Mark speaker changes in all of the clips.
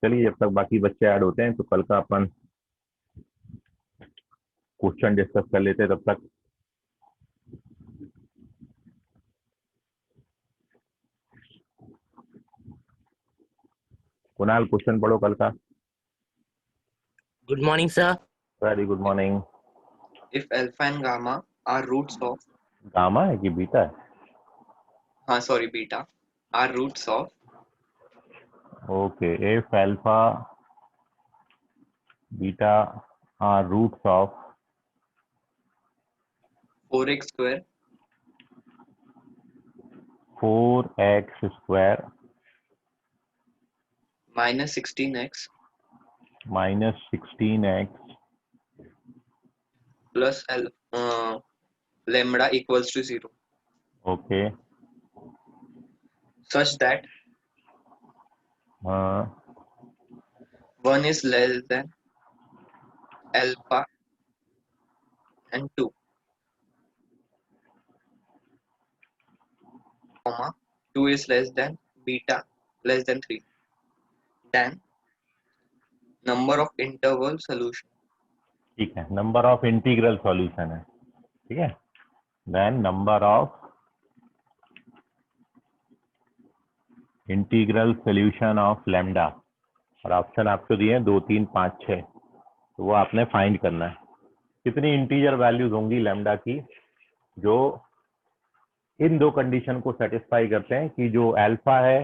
Speaker 1: चलिए जब तक बाकी बच्चे ऐड होते हैं तो कल का अपन क्वेश्चन डिस्कस कर लेते हैं तब तक। कुणाल क्वेश्चन पढ़ो कल का।
Speaker 2: Good morning, sir.
Speaker 1: Very good morning.
Speaker 3: If alpha and gamma are roots of,
Speaker 1: gamma है कि बीटा है?
Speaker 3: beta, are roots of
Speaker 1: okay, if alpha beta are roots of
Speaker 3: 4x square
Speaker 1: 4x square
Speaker 3: minus 16x
Speaker 1: minus 16x
Speaker 3: plus lambda equals to 0,
Speaker 1: okay
Speaker 3: such that
Speaker 1: हाँ
Speaker 3: 1 is less than alpha and 2, comma 2 is less than beta less than 3, then number of interval solution
Speaker 1: ठीक है, number of integral solution है, ठीक है। Then number of integral solution of lambda, और option आपको दिए हैं 2, 3, 5, 6, तो वो आपने फाइंड करना है कितनी इंटीजर वैल्यूज होंगी लैम्डा की जो इन दो कंडीशन को सेटिस्फाई करते हैं कि जो अल्फा है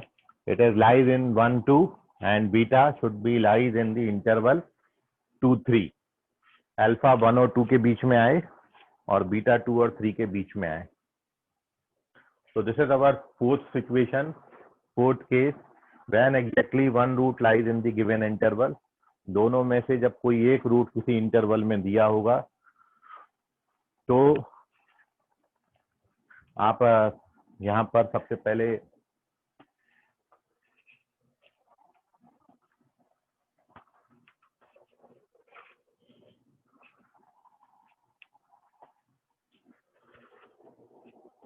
Speaker 1: it is lies in 1, 2 and beta should be lies in the interval 2, 3। Alpha 1 और 2 के बीच में आए और बीटा 2 और 3 के बीच में आए। So this is our fourth situation, fourth case, when exactly one root lies in the given interval। दोनों में से जब कोई एक रूट किसी इंटरवल में दिया होगा तो आप यहाँ पर सबसे पहले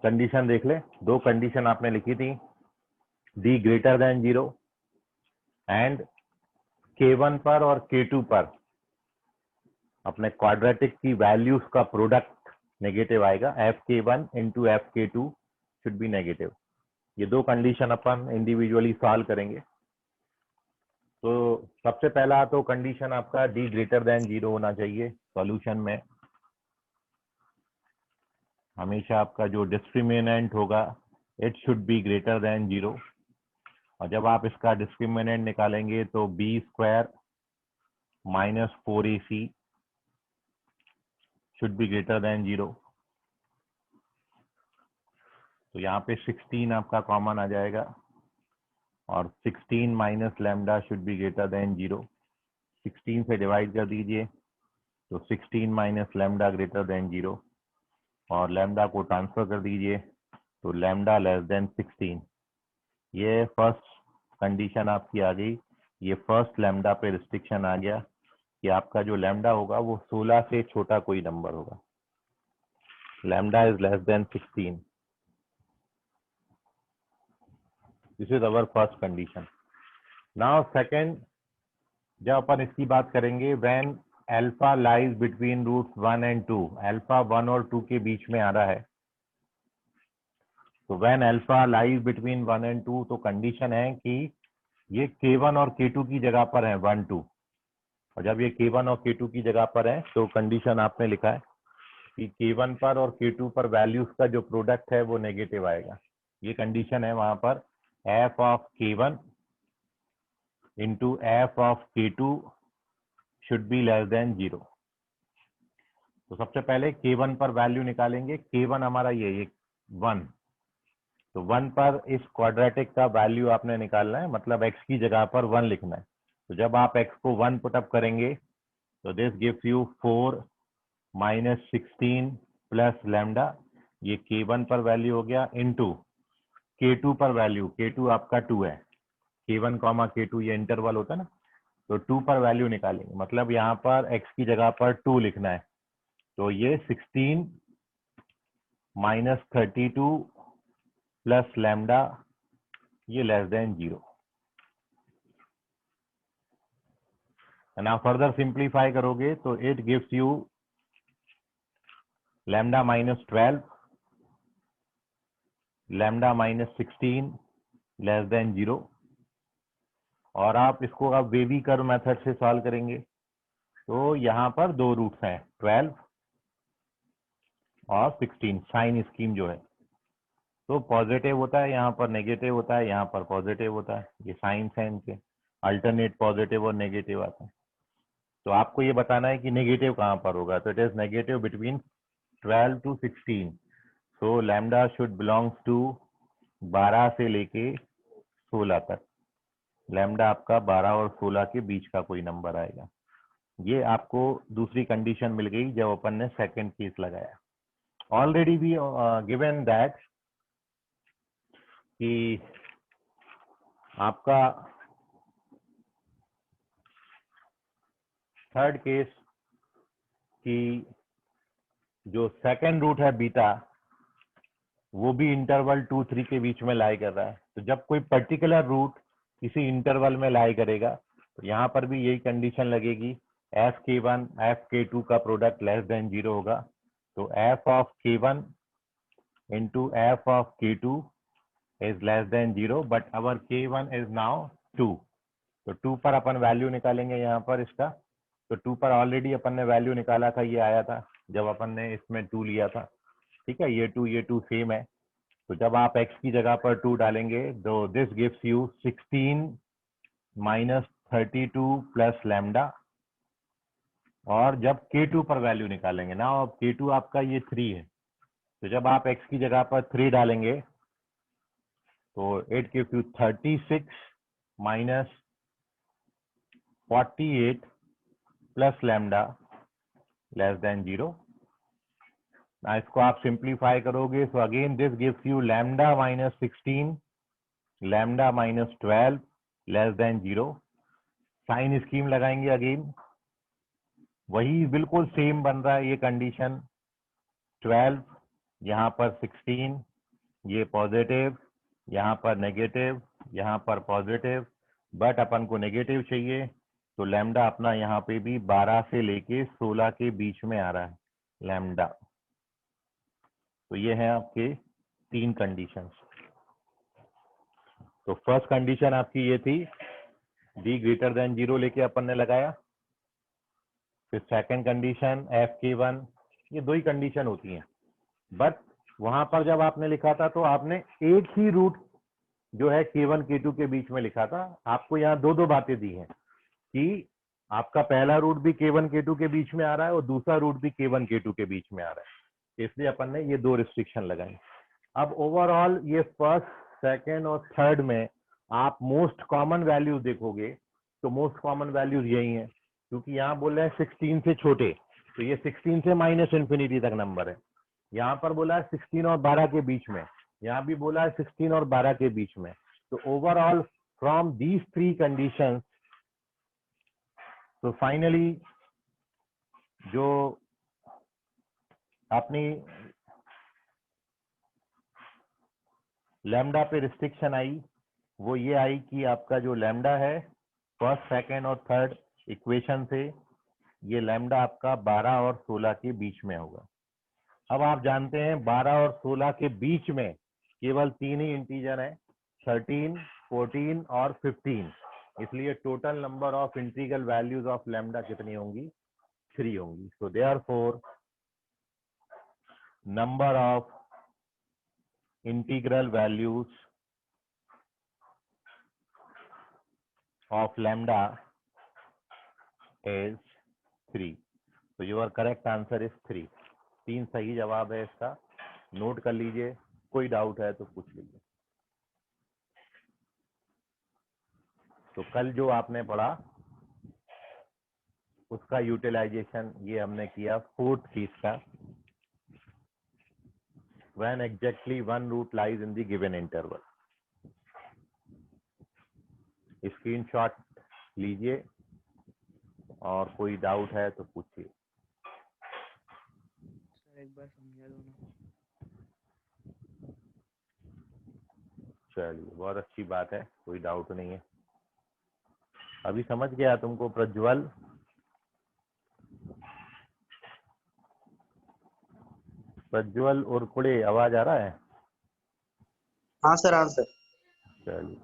Speaker 1: कंडीशन देख ले। दो कंडीशन आपने लिखी थी, D greater than 0 and K1 पर और K2 पर अपने क्वाड्रेटिक की वैल्यूज का प्रोडक्ट नेगेटिव आएगा, FK1 into FK2 should be negative. ये दो कंडीशन अपन इंडिविजुअली सॉल्व करेंगे। तो सबसे पहला तो कंडीशन आपका डी ग्रेटर देन 0 होना चाहिए। सॉल्यूशन में हमेशा आपका जो डिस्क्रिमिनेंट होगा it should be greater than 0, और जब आप इसका डिस्क्रिमिनेंट निकालेंगे तो b square minus 4AC should be greater than 0। तो यहाँ पे 16 आपका कॉमन आ जाएगा और 16 minus lambda should be greater than 0। 16 से डिवाइड कर दीजिए तो 16 माइनस लैम्डा ग्रेटर देन 0, और लैम्डा को ट्रांसफर कर दीजिए तो लैम्डा लेस देन 16। ये फर्स्ट कंडीशन आपकी आ गई। ये फर्स्ट लैम्डा पे रिस्ट्रिक्शन आ गया कि आपका जो लैम्डा होगा वो 16 से छोटा कोई नंबर होगा। Lambda is less than 16। This is our first condition. Now second, जब अपन इसकी बात करेंगे when alpha lies between roots 1 and 2, alpha 1 और 2 के बीच में आ रहा है, तो when alpha lies between 1 and 2 तो कंडीशन है कि ये K1 और K2 की जगह पर है 1, 2, और जब ये K1 और K2 की जगह पर है तो कंडीशन आपने लिखा है कि K1 पर और K2 पर वैल्यूज का जो प्रोडक्ट है वो नेगेटिव आएगा। ये कंडीशन है वहां पर f of K1 into f of K2 should be less than 0। तो सबसे पहले K1 पर वैल्यू निकालेंगे। K1 हमारा ये 1, तो 1 पर इस क्वाड्रेटिक का वैल्यू आपने निकालना है, मतलब x की जगह पर 1 लिखना है। तो जब आप x को 1 पुटअप करेंगे तो this gives you 4 minus 16 plus lambda, ये K1 पर वैल्यू हो गया, इनटू K2 पर वैल्यू, K2 आपका 2 है, K1 कॉमा K2 ये इंटरवल होता है ना, तो 2 पर वैल्यू निकालेंगे, मतलब यहाँ पर x की जगह पर 2 लिखना है। तो ये 16 माइनस 32 प्लस लैम्डा ये लेस देन 0। ना फर्दर सिंप्लीफाई करोगे तो it gives you lambda minus 12, lambda minus 16 less than 0। और आप इसको अब वेवी कर्व मेथड से सॉल्व करेंगे तो यहाँ पर दो रूट्स हैं, 12 और 16। साइन स्कीम जो है तो पॉजिटिव होता है, यहाँ पर नेगेटिव होता है, यहाँ पर पॉजिटिव होता है। ये साइंस है इनके, अल्टरनेट पॉजिटिव और नेगेटिव आता है। तो आपको ये बताना है कि नेगेटिव कहाँ पर होगा, तो it is negative between 12 to 16। So lambda should belongs to 12 से लेके 16 तक। लैम्डा आपका 12 और 16 के बीच का कोई नंबर आएगा। ये आपको दूसरी कंडीशन मिल गई जब अपन ने सेकंड केस लगाया। ऑलरेडी भी गिवन दैट कि आपका थर्ड केस की जो सेकंड रूट है बीटा वो भी इंटरवल 2 3 के बीच में लाई कर रहा है। तो जब कोई पर्टिकुलर रूट किसी इंटरवल में लाई करेगा तो यहाँ पर भी यही कंडीशन लगेगी, एफ के वन एफ के टू का प्रोडक्ट लेस देन 0 होगा। तो एफ ऑफ के वन इंटू एफ ऑफ के two is less than 0, but our के वन इज नाउ 2। तो 2 पर अपन वैल्यू निकालेंगे यहाँ पर इसका। तो 2 पर ऑलरेडी अपन ने वैल्यू निकाला था, ये आया था जब अपन ने इसमें 2 लिया था। ठीक है, ये 2 सेम है। तो जब आप x की जगह पर 2 डालेंगे तो this gives you 16 minus 32 plus lambda. और जब k2 पर वैल्यू निकालेंगे ना, अब k2 आपका ये 3 है, तो जब आप x की जगह पर 3 डालेंगे तो it gives you 36 minus 48 plus lambda less than 0। इसको आप सिंप्लीफाई करोगे तो again this gives you lambda minus 16 lambda minus 12 less than 0। Sign scheme लगाएंगे, अगेन वही बिल्कुल सेम बन रहा है ये कंडीशन। 12 यहाँ पर 16, ये पॉजिटिव, यहाँ पर नेगेटिव, यहाँ पर पॉजिटिव, बट अपन को नेगेटिव चाहिए तो लैम्डा अपना यहाँ पे भी 12 से लेके 16 के बीच में आ रहा है लैम्डा। तो ये है आपके 3 कंडीशंस। तो फर्स्ट कंडीशन आपकी ये थी, d ग्रेटर देन 0 लेके अपन ने लगाया। फिर सेकंड कंडीशन एफ के वन, ये 2 ही कंडीशन होती हैं, बट वहां पर जब आपने लिखा था तो आपने एक ही रूट जो है k1 k2 के बीच में लिखा था। आपको यहाँ दो बातें दी हैं कि आपका पहला रूट भी k1 k2 के बीच में आ रहा है और दूसरा रूट भी k1 k2 के बीच में आ रहा है, इसलिए अपन ने ये 2 रिस्ट्रिक्शन लगाई। अब ओवरऑल ये फर्स्ट सेकेंड और थर्ड में आप मोस्ट कॉमन वैल्यूज देखोगे तो मोस्ट कॉमन वैल्यूज यही है, क्योंकि यहाँ बोल रहे हैं 16 से छोटे, तो ये 16 से माइनस इन्फिनिटी तक नंबर है। यहाँ पर बोला है 16 और 12 के बीच में, यहाँ भी बोला है 16 और 12 के बीच में। तो ओवरऑल फ्रॉम दीज 3 कंडीशंस, तो फाइनली जो अपनी लैम्डा पे रिस्ट्रिक्शन आई वो ये आई कि आपका जो लैम्डा है फर्स्ट सेकेंड और थर्ड इक्वेशन से ये लैम्डा आपका 12 और 16 के बीच में होगा। अब आप जानते हैं 12 और 16 के बीच में केवल 3 ही इंटीजर है, 13, 14 और 15, इसलिए total number of integral values of lambda कितनी होंगी, 3 होंगी। So therefore number of integral values of lambda is 3। तो योर करेक्ट आंसर इज 3। 3 सही जवाब है इसका, नोट कर लीजिए, कोई डाउट है तो पूछ लीजिए। तो कल जो आपने पढ़ा उसका यूटिलाइजेशन ये हमने किया फोर्थ केस का, when exactly one root lies in the given interval। Screenshot लीजिए और कोई डाउट है तो पूछिए।
Speaker 2: सर एक बार समझा दो ना।
Speaker 1: चलिए, बहुत अच्छी बात है, कोई डाउट नहीं है। अभी समझ गया तुमको प्रज्वल? प्रज्वल और कुड़े आवाज आ रहा है?
Speaker 2: हाँ सर, हाँ सर।
Speaker 1: चलिए,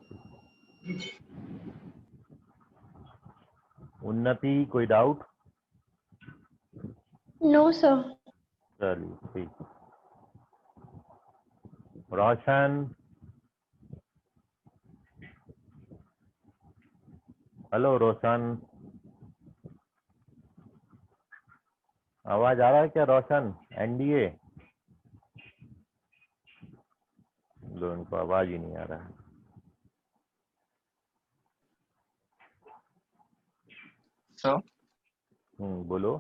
Speaker 1: उन्नति कोई डाउट?
Speaker 4: No sir.
Speaker 1: चलिए ठीक। रोशन, हेलो रोशन, आवाज आ रहा है क्या रोशन? एनडीए लो, इनको आवाज ही नहीं आ रहा है।
Speaker 3: सर
Speaker 1: बोलो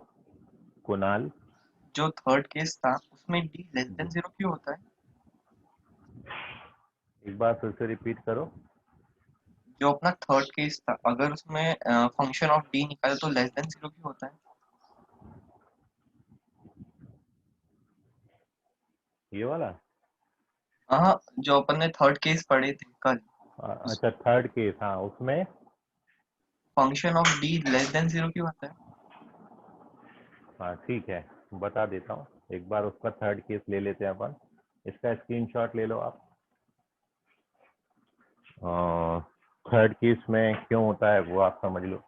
Speaker 1: कुणाल।
Speaker 3: जो थर्ड केस था उसमें d लेस देन 0 क्यों होता है?
Speaker 1: एक बार फिर से रिपीट करो।
Speaker 3: जो अपना थर्ड केस था, अगर उसमें फंक्शन ऑफ d निकाले तो लेस देन 0 क्यों होता है?
Speaker 1: ये वाला?
Speaker 3: हाँ, जो अपन ने थर्ड केस पढ़े थे कल,
Speaker 1: अच्छा थर्ड केस, हाँ उसमें
Speaker 3: function of d less than 0 क्यों होता है?
Speaker 1: हाँ ठीक है, बता देता हूँ। एक बार उसका थर्ड केस ले लेते हैं अपन। इसका स्क्रीनशॉट ले लो आप। थर्ड केस में क्यों होता है वो आप समझ लो।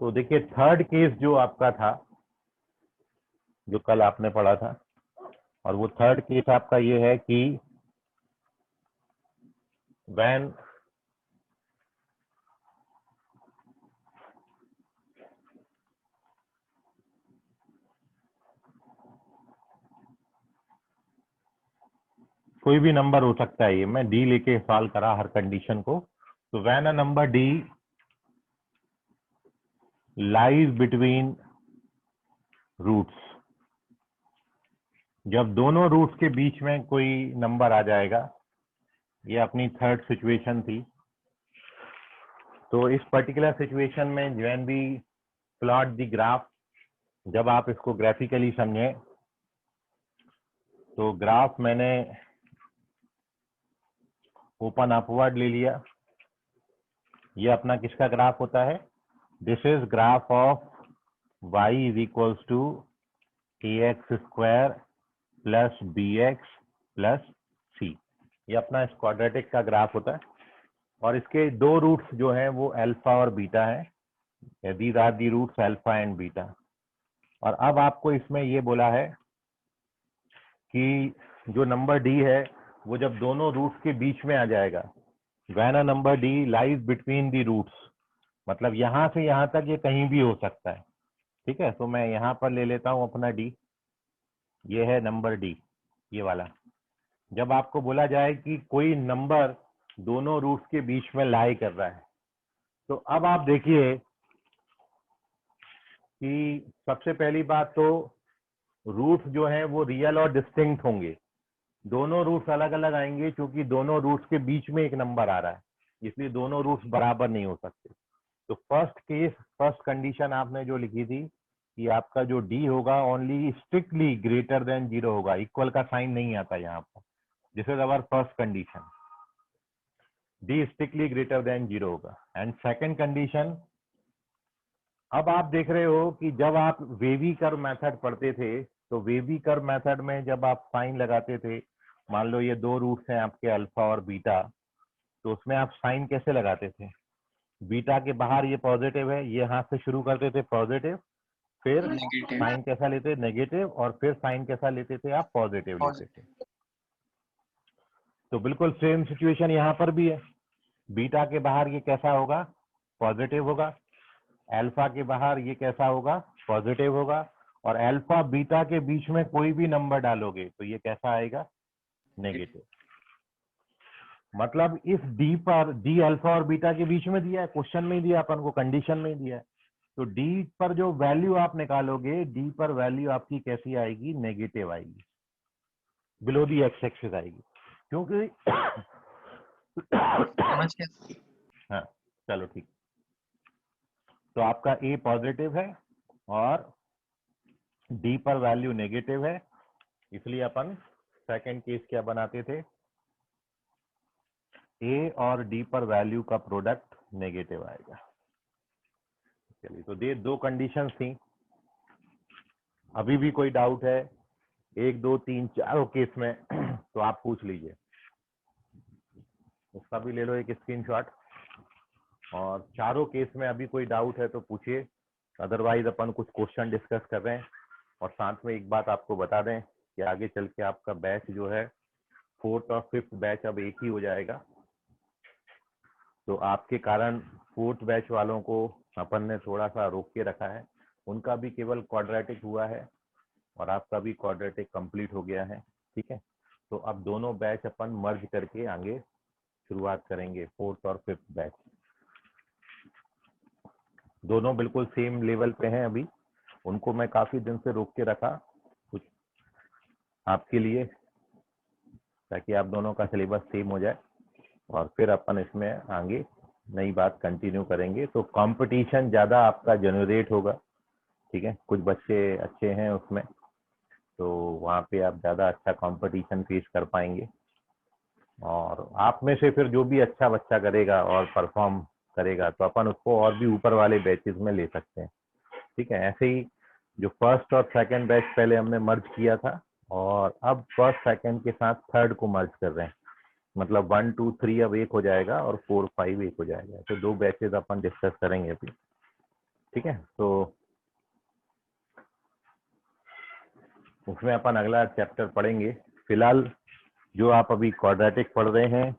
Speaker 1: तो देखिए थर्ड केस जो आपका था, जो कल आपने पढ़ा था, और वो थर्ड केस आपका ये है कि व्हेन कोई भी नंबर हो सकता है, ये मैं डी लेके सॉल्व करा हर कंडीशन को। तो when a number d lies between roots, जब दोनों रूट्स के बीच में कोई नंबर आ जाएगा, ये अपनी थर्ड सिचुएशन थी। तो इस पर्टिकुलर सिचुएशन में when we plot the graph, जब आप इसको ग्राफिकली समझें, तो ग्राफ मैंने ओपन अपवर्ड ले लिया। ये अपना किसका ग्राफ होता है? This is graph of y is equals to ax square plus bx plus c। ये अपना इस क्वाड्रेटिक का ग्राफ होता है, और इसके दो रूट्स जो हैं वो अल्फा और बीटा है। These are the roots alpha and beta. और अब आपको इसमें ये बोला है कि जो नंबर डी है वो जब दोनों रूट्स के बीच में आ जाएगा, when a number d lies between the roots, मतलब यहां से यहां तक ये कहीं भी हो सकता है। ठीक है, तो मैं यहाँ पर ले लेता हूँ अपना डी, ये है नंबर डी, ये वाला। जब आपको बोला जाए कि कोई नंबर दोनों रूट्स के बीच में लाई कर रहा है, तो अब आप देखिए कि सबसे पहली बात तो रूट्स जो हैं वो रियल और डिस्टिंक्ट होंगे। दोनों रूट्स अलग अलग आएंगे क्योंकि दोनों रूट्स के बीच में एक नंबर आ रहा है, इसलिए दोनों रूट्स बराबर नहीं हो सकते। तो फर्स्ट केस, फर्स्ट कंडीशन आपने जो लिखी थी कि आपका जो डी होगा ओनली स्ट्रिक्टली ग्रेटर देन 0 होगा, इक्वल का साइन नहीं आता यहाँ पर। This is our first condition, D strictly greater than 0 होगा। एंड सेकंड कंडीशन, अब आप देख रहे हो कि जब आप वेवी कर्व मेथड पढ़ते थे, तो वेवी कर्व मेथड में जब आप साइन लगाते थे, मान लो ये दो रूट्स हैं आपके अल्फा और बीटा, तो उसमें आप साइन कैसे लगाते थे? बीटा के बाहर ये पॉजिटिव है, ये हाथ से शुरू करते थे पॉजिटिव, फिर
Speaker 3: नेगेटिव।
Speaker 1: साइन कैसा लेते? नेगेटिव, और फिर साइन कैसा लेते थे आप? पॉजिटिव लेते थे। तो बिल्कुल सेम सिचुएशन यहाँ पर भी है। बीटा के बाहर ये कैसा होगा? पॉजिटिव होगा। अल्फा के बाहर ये कैसा होगा, पॉजिटिव होगा, और अल्फा बीटा के बीच में कोई भी नंबर डालोगे तो ये कैसा आएगा, नेगेटिव। मतलब इस डी पर, डी अल्फा और बीटा के बीच में दिया है, क्वेश्चन में ही दिया अपन को, कंडीशन में ही दिया है, तो डी पर जो वैल्यू आप निकालोगे, डी पर वैल्यू आपकी कैसी आएगी, नेगेटिव आएगी, बिलो दी एक्स एक्सिस आएगी, क्योंकि
Speaker 3: समझ गया?
Speaker 1: हाँ चलो ठीक। तो आपका ए पॉजिटिव है और डी पर वैल्यू नेगेटिव है, इसलिए अपन सेकंड केस क्या बनाते थे, ए और डी पर वैल्यू का प्रोडक्ट नेगेटिव आएगा। चलिए, तो ये दो कंडीशंस थी। अभी भी कोई डाउट है 1 2 3 चारों केस में तो आप पूछ लीजिए, उसका भी ले लो एक स्क्रीनशॉट, और चारों केस में अभी कोई डाउट है तो पूछिए, अदरवाइज अपन कुछ क्वेश्चन डिस्कस कर रहे हैं। और साथ में एक बात आपको बता दें कि आगे चल के आपका बैच जो है 4th और 5th बैच अब एक ही हो जाएगा, तो आपके कारण 4th बैच वालों को अपन ने थोड़ा सा रोक के रखा है, उनका भी केवल क्वाड्रेटिक हुआ है और आपका भी क्वाड्रेटिक कंप्लीट हो गया है, ठीक है। तो अब दोनों बैच अपन मर्ज करके आगे शुरुआत करेंगे, 4th और 5th बैच, दोनों बिल्कुल सेम लेवल पे हैं अभी, उनको मैं काफी दिन से रोक के रखा कुछ आपके लिए, ताकि आप दोनों का सिलेबस सेम हो जाए और फिर अपन इसमें आगे नई बात कंटिन्यू करेंगे। तो कंपटीशन ज्यादा आपका जनरेट होगा, ठीक है, कुछ बच्चे अच्छे हैं उसमें, तो वहाँ पे आप ज्यादा अच्छा कंपटीशन फेस कर पाएंगे, और आप में से फिर जो भी अच्छा बच्चा करेगा और परफॉर्म करेगा तो अपन उसको और भी ऊपर वाले बैचेस में ले सकते हैं, ठीक है। ऐसे ही जो फर्स्ट और सेकंड बैच पहले हमने मर्ज किया था, और अब फर्स्ट सेकंड के साथ थर्ड को मर्ज कर रहे हैं, मतलब 1 2 3 अब एक हो जाएगा और 4 5 एक हो जाएगा, तो दो बैचेस अपन डिस्कस करेंगे अभी, ठीक है। तो उसमें अपन अगला चैप्टर पढ़ेंगे। फिलहाल जो आप अभी क्वाड्रेटिक पढ़ रहे हैं,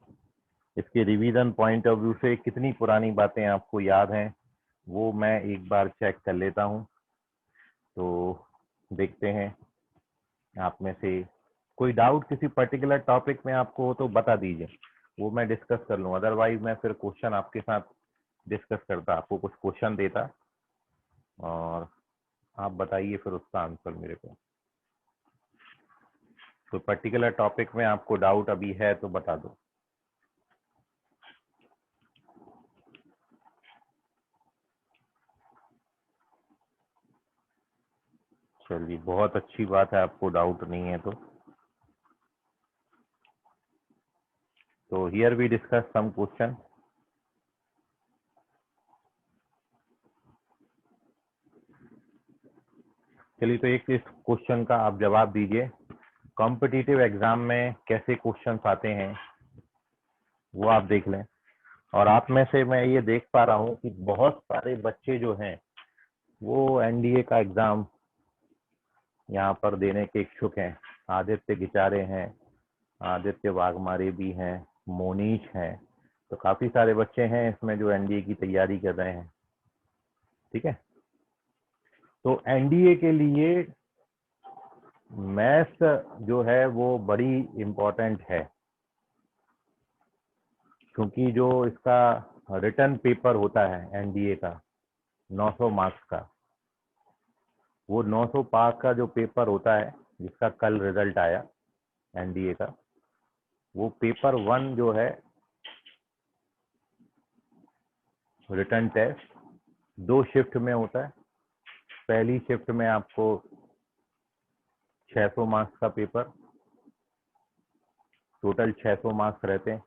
Speaker 1: इसके रिवीजन पॉइंट ऑफ व्यू से कितनी पुरानी बातें आपको याद हैं वो मैं एक बार चेक कर लेता हूं, तो देखते हैं आप में से कोई डाउट किसी पर्टिकुलर टॉपिक में आपको हो तो बता दीजिए, वो मैं डिस्कस कर लूँ, अदरवाइज मैं फिर क्वेश्चन आपके साथ डिस्कस करता, आपको कुछ क्वेश्चन देता और आप बताइए फिर उसका आंसर मेरे को। तो पर्टिकुलर टॉपिक में आपको डाउट अभी है तो बता दो। चलिए, बहुत अच्छी बात है, आपको डाउट नहीं है तो here we discuss some question. चलिए, तो एक इस क्वेश्चन का आप जवाब दीजिए, कॉम्पिटिटिव एग्जाम में कैसे क्वेश्चंस आते हैं वो आप देख लें। और आप में से मैं ये देख पा रहा हूँ कि बहुत सारे बच्चे जो हैं वो एनडीए का एग्जाम यहाँ पर देने के इच्छुक हैं। आदित्य गिचारे हैं, आदित्य वाघमारे भी हैं, मोनीश हैं, तो काफी सारे बच्चे हैं इसमें जो एनडीए की तैयारी कर रहे हैं, ठीक है। तो एनडीए के लिए मैथ्स जो है वो बड़ी इम्पोर्टेंट है, क्योंकि जो इसका रिटर्न पेपर होता है एनडीए का 900 मार्क्स का, वो 900 पास का जो पेपर होता है जिसका कल रिजल्ट आया एनडीए का, वो पेपर 1 जो है रिटर्न टेस्ट 2 शिफ्ट में होता है। पहली शिफ्ट में आपको 600 मार्क्स का पेपर, टोटल 600 मार्क्स रहते हैं,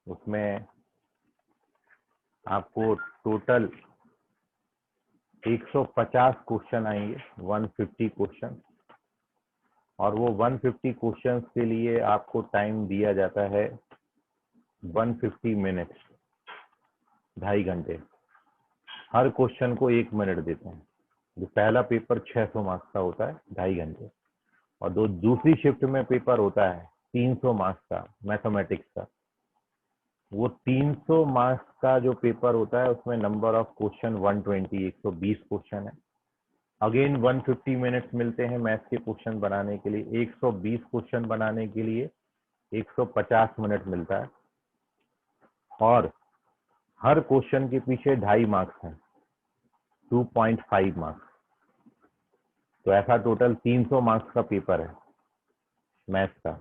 Speaker 1: उसमें आपको टोटल 150 क्वेश्चन आएंगे, 150 क्वेश्चन, और वो 150 क्वेश्चंस के लिए आपको टाइम दिया जाता है 150 मिनट्स, 2.5 घंटे। हर क्वेश्चन को 1 मिनट देते हैं। जो पहला पेपर 600 मार्क्स का होता है 2.5 घंटे, और दूसरी शिफ्ट में पेपर होता है 300 मार्क्स का मैथमेटिक्स का, वो 300 मार्क्स का जो पेपर होता है उसमें नंबर ऑफ क्वेश्चन 120 120 क्वेश्चन है। अगेन 150 मिनट्स मिलते हैं मैथ्स के क्वेश्चन बनाने के लिए। 120 क्वेश्चन बनाने के लिए 150 मिनट मिलता है और हर क्वेश्चन के पीछे 2.5 मार्क्स हैं, 2.5 मार्क्स। तो ऐसा टोटल 300 मार्क्स का पेपर है मैथ्स का।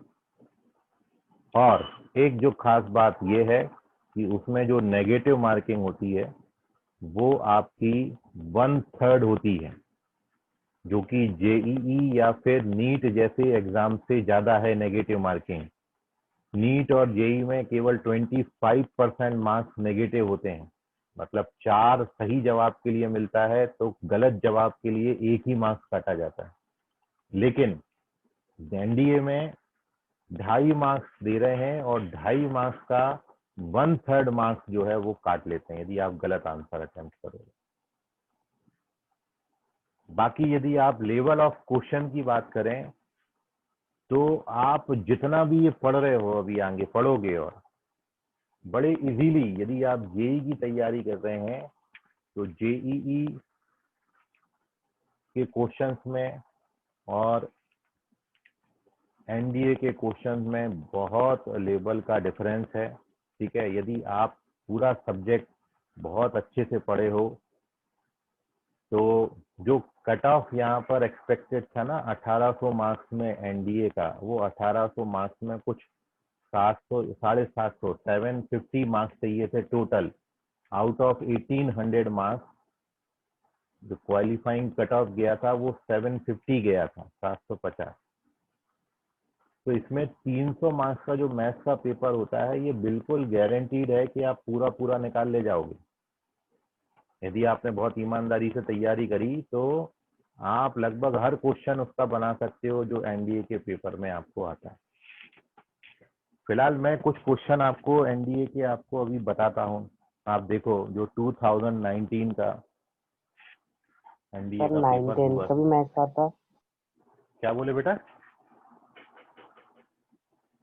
Speaker 1: और एक जो खास बात यह है कि उसमें जो नेगेटिव मार्किंग होती है वो आपकी 1/3 होती है, जो कि जेईई या फिर नीट जैसे एग्जाम से ज्यादा है नेगेटिव मार्किंग। नीट और जेई में केवल 25% मार्क्स नेगेटिव होते हैं, मतलब 4 सही जवाब के लिए मिलता है तो गलत जवाब के लिए 1 ही मार्क्स काटा जाता है। लेकिन एनडीए में 2.5 मार्क्स दे रहे हैं और 2.5 मार्क्स का 1/3 मार्क्स जो है वो काट लेते हैं यदि आप गलत आंसर अटेम्प्ट करोगे। बाकी यदि आप लेवल ऑफ क्वेश्चन की बात करें तो आप जितना भी ये पढ़ रहे हो अभी आगे पढ़ोगे और बड़े इजीली, यदि आप जेई की तैयारी कर रहे हैं तो जेईई के क्वेश्चंस में और एनडीए के क्वेश्चंस में बहुत लेवल का डिफरेंस है। ठीक है, यदि आप पूरा सब्जेक्ट बहुत अच्छे से पढ़े हो तो जो कट ऑफ यहाँ पर एक्सपेक्टेड था ना 1800 मार्क्स में एनडीए का, वो 1800 मार्क्स में कुछ 700 750 750 मार्क्स चाहिए थे टोटल। आउट ऑफ 1800 मार्क्स जो क्वालिफाइंग कट ऑफ गया था वो 750 गया था, 750। तो इसमें 300 मार्क्स का जो मैथ्स का पेपर होता है ये बिल्कुल गारंटीड है कि आप पूरा पूरा निकाल ले जाओगे। यदि आपने बहुत ईमानदारी से तैयारी करी तो आप लगभग हर क्वेश्चन उसका बना सकते हो जो एनडीए के पेपर में आपको आता है। फिलहाल मैं कुछ क्वेश्चन आपको एनडीए के आपको अभी बताता हूँ। आप देखो जो 2019 का एनडीए
Speaker 2: सर
Speaker 1: का
Speaker 2: 9
Speaker 1: पेपर
Speaker 2: 10
Speaker 1: हुआ।
Speaker 2: का भी मैथ्स आता।
Speaker 1: क्या बोले बेटा?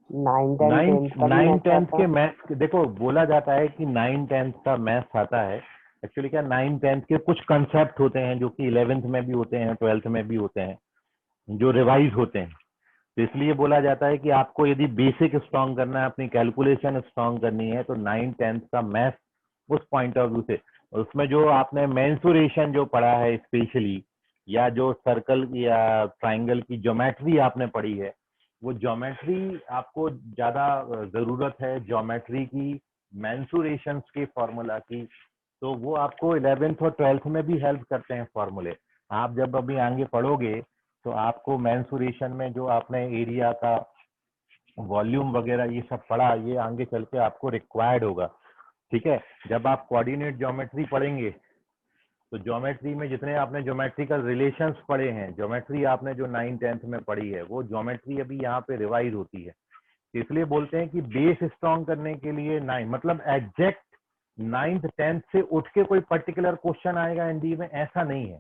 Speaker 2: 9 10 10 का भी
Speaker 1: 9
Speaker 2: मैथ्स
Speaker 1: 10
Speaker 2: आता।
Speaker 1: के मैथ्स देखो बोला जाता है कि 9 10 का मैथ्स आता है। एक्चुअली क्या 9 10 के कुछ कंसेप्ट होते हैं जो कि 11th में भी होते हैं 12th में भी होते हैं जो रिवाइज होते हैं। तो इसलिए बोला जाता है कि आपको यदि बेसिक स्ट्रॉन्ग करना है, अपनी कैलकुलेशन स्ट्रॉन्ग करनी है तो 9 10 का मैथ्स उस पॉइंट ऑफ व्यू से, उसमें जो आपने मेंसुरेशन जो पढ़ा है स्पेशली, या जो सर्कल या ट्राइंगल की ज्योमेट्री आपने पढ़ी है, वो ज्योमेट्री आपको ज्यादा जरूरत है ज्योमेट्री की, मेंसुरेशन के फॉर्मूला की। तो वो आपको 11th और 12th में भी हेल्प करते हैं फॉर्मूले। आप जब अभी आगे पढ़ोगे तो आपको मेंसुरेशन में जो आपने एरिया का वॉल्यूम वगैरह ये सब पढ़ा, ये आगे चल के आपको रिक्वायर्ड होगा। ठीक है, जब आप कोऑर्डिनेट ज्योमेट्री पढ़ेंगे तो ज्योमेट्री में जितने आपने ज्योमेट्रिकल रिलेशंस पढ़े हैं, ज्योमेट्री आपने जो 9 10th में पढ़ी है, वो ज्योमेट्री अभी यहाँ पे रिवाइज होती है। इसलिए बोलते हैं कि बेस स्ट्रॉन्ग करने के लिए 9 मतलब एग्जैक्ट 9th 10th से उठ के कोई पर्टिकुलर क्वेश्चन आएगा एनडी में, ऐसा नहीं है।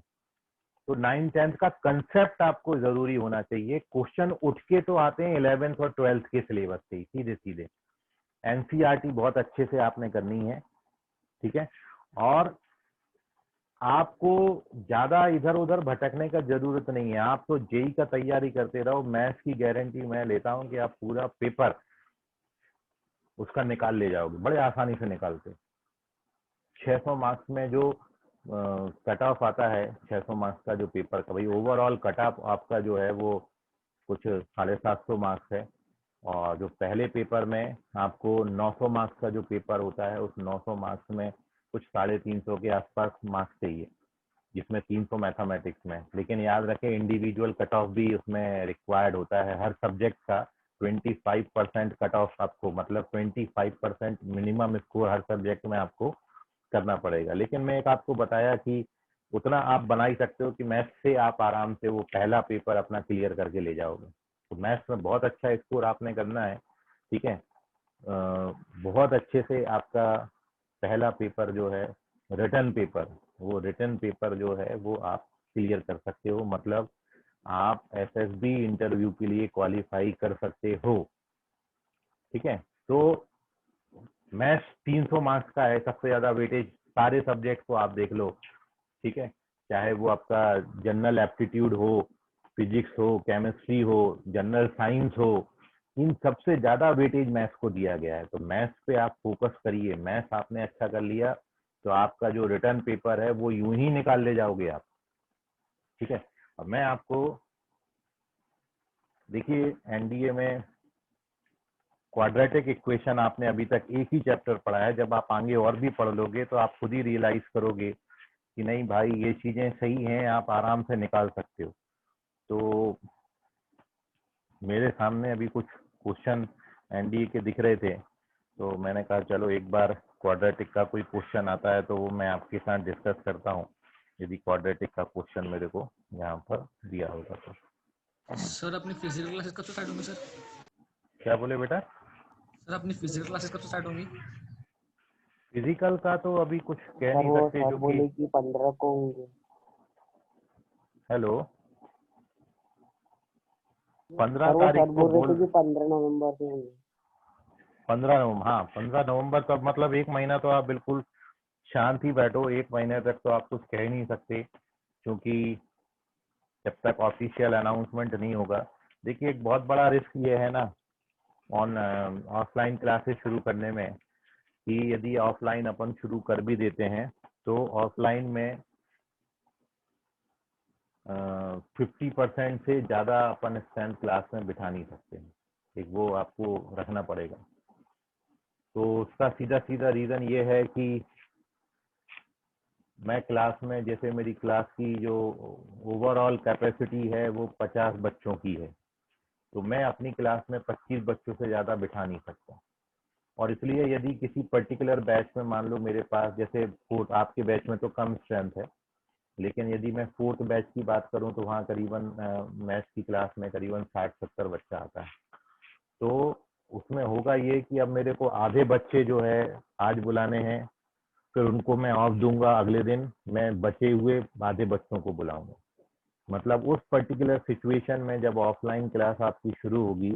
Speaker 1: तो 9 10th का कंसेप्ट आपको जरूरी होना चाहिए। क्वेश्चन उठ के तो आते हैं 11th और 12th के सिलेबस से सीधे सीधे। एनसीईआरटी बहुत अच्छे से आपने करनी है। ठीक है, और आपको ज्यादा इधर उधर भटकने का जरूरत नहीं है। आप तो जेई का तैयारी करते रहो, मैथ्स की गारंटी मैं लेता हूं कि आप पूरा पेपर उसका निकाल ले जाओगे, बड़े आसानी से निकालते। 600 मार्क्स में जो कट ऑफ आता है 600 मार्क्स का जो पेपर का, भाई ओवरऑल कट ऑफ आपका जो है वो कुछ 750 मार्क्स है। और जो पहले पेपर में आपको 900 मार्क्स का जो पेपर होता है, उस 900 मार्क्स में कुछ 350 के आसपास मार्क्स चाहिए, जिसमें 300 मैथमेटिक्स में। लेकिन याद रखें इंडिविजुअल कट ऑफ भी उसमें रिक्वायर्ड होता है हर सब्जेक्ट का। 25% कट ऑफ आपको, मतलब 25% मिनिमम स्कोर हर सब्जेक्ट में आपको करना पड़ेगा। लेकिन मैं एक आपको बताया कि उतना आप बना ही सकते हो कि मैथ्स से आप आराम से वो पहला पेपर अपना क्लियर करके ले जाओगे। तो मैथ्स में बहुत अच्छा स्कोर आपने करना है। ठीक है, बहुत अच्छे से आपका पहला पेपर जो है रिटर्न पेपर, वो रिटर्न पेपर जो है वो आप क्लियर कर सकते हो, मतलब आप एसएसबी इंटरव्यू के लिए क्वालिफाई कर सकते हो। ठीक है, तो मैथ्स 300 मार्क्स का है, सबसे ज्यादा वेटेज सारे सब्जेक्ट को आप देख लो, ठीक है, चाहे वो आपका जनरल एप्टीट्यूड हो, फिजिक्स हो, केमिस्ट्री हो, जनरल साइंस हो, इन सबसे ज्यादा वेटेज मैथ्स को दिया गया है। तो मैथ्स पे आप फोकस करिए। मैथ्स आपने अच्छा कर लिया तो आपका जो रिटर्न पेपर है वो यूं ही निकाल ले जाओगे आप, ठीक है। अब मैं आपको, देखिए एनडीए में क्वाड्रेटिक इक्वेशन आपने अभी तक एक ही चैप्टर पढ़ा है, जब आप आगे और भी पढ़ लोगे तो आप खुद ही रियलाइज करोगे कि नहीं भाई ये चीजें सही हैं, आप आराम से निकाल सकते हो। तो मेरे सामने अभी कुछ क्वेश्चन एनडीए के दिख रहे थे, तो मैंने कहा चलो एक बार क्वाड्रेटिक का कोई क्वेश्चन आता है तो वो मैं आपके साथ डिस्कस करता हूँ, यदि क्वाड्रेटिक का क्वेश्चन मेरे को यहाँ पर दिया होगा तो।
Speaker 4: सर अपनी फिजिकल क्लासेस कब से स्टार्ट होंगी सर?
Speaker 1: क्या बोले बेटा?
Speaker 4: सर अपनी फिजिकल क्लासेस कब से स्टार्ट होंगी?
Speaker 1: फिजिकल का तो अभी कुछ कह
Speaker 2: सर
Speaker 1: नहीं
Speaker 2: वो
Speaker 1: सकते
Speaker 2: सर
Speaker 1: क्योंकि,
Speaker 2: बोले कि 15 को होंगे।
Speaker 1: हेलो, 15
Speaker 2: सर वो
Speaker 1: तारीख
Speaker 2: सर
Speaker 1: को
Speaker 2: बोल रहे
Speaker 1: बोल,
Speaker 2: थे कि 15 नवंबर से होंगे।
Speaker 1: 15 नवंबर, हाँ 15 नवंबर, तो मतलब एक महीना तो आप बिल्कुल शांत ही बैठो। एक महीने तक तो आप कुछ कह ही नहीं सकते, क्योंकि जब तक ऑफिशियल अनाउंसमेंट नहीं होगा। देखिए एक बहुत बड़ा रिस्क ये है ना ऑन ऑफलाइन क्लासेस शुरू करने में, कि यदि ऑफलाइन अपन शुरू कर भी देते हैं तो ऑफलाइन में 50% से ज़्यादा अपन स्ट्रेंथ क्लास में बिठा नहीं सकते हैं, एक वो आपको रखना पड़ेगा। तो उसका सीधा सीधा रीज़न ये है कि मैं क्लास में, जैसे मेरी क्लास की जो ओवरऑल कैपेसिटी है वो 50 बच्चों की है, तो मैं अपनी क्लास में 25 बच्चों से ज़्यादा बिठा नहीं सकता। और इसलिए यदि किसी पर्टिकुलर बैच में, मान लो मेरे पास जैसे फोर्थ, आपके बैच में तो कम स्ट्रेंथ है, लेकिन यदि मैं फोर्थ बैच की बात करूं तो वहाँ करीबन मैथ्स की क्लास में करीबन 60-70 बच्चा आता है। तो उसमें होगा ये कि अब मेरे को आधे बच्चे जो है आज बुलाने हैं, फिर उनको मैं ऑफ दूंगा, अगले दिन मैं बचे हुए आधे बच्चों को बुलाऊंगा। मतलब उस पर्टिकुलर सिचुएशन में जब ऑफलाइन क्लास आपकी शुरू होगी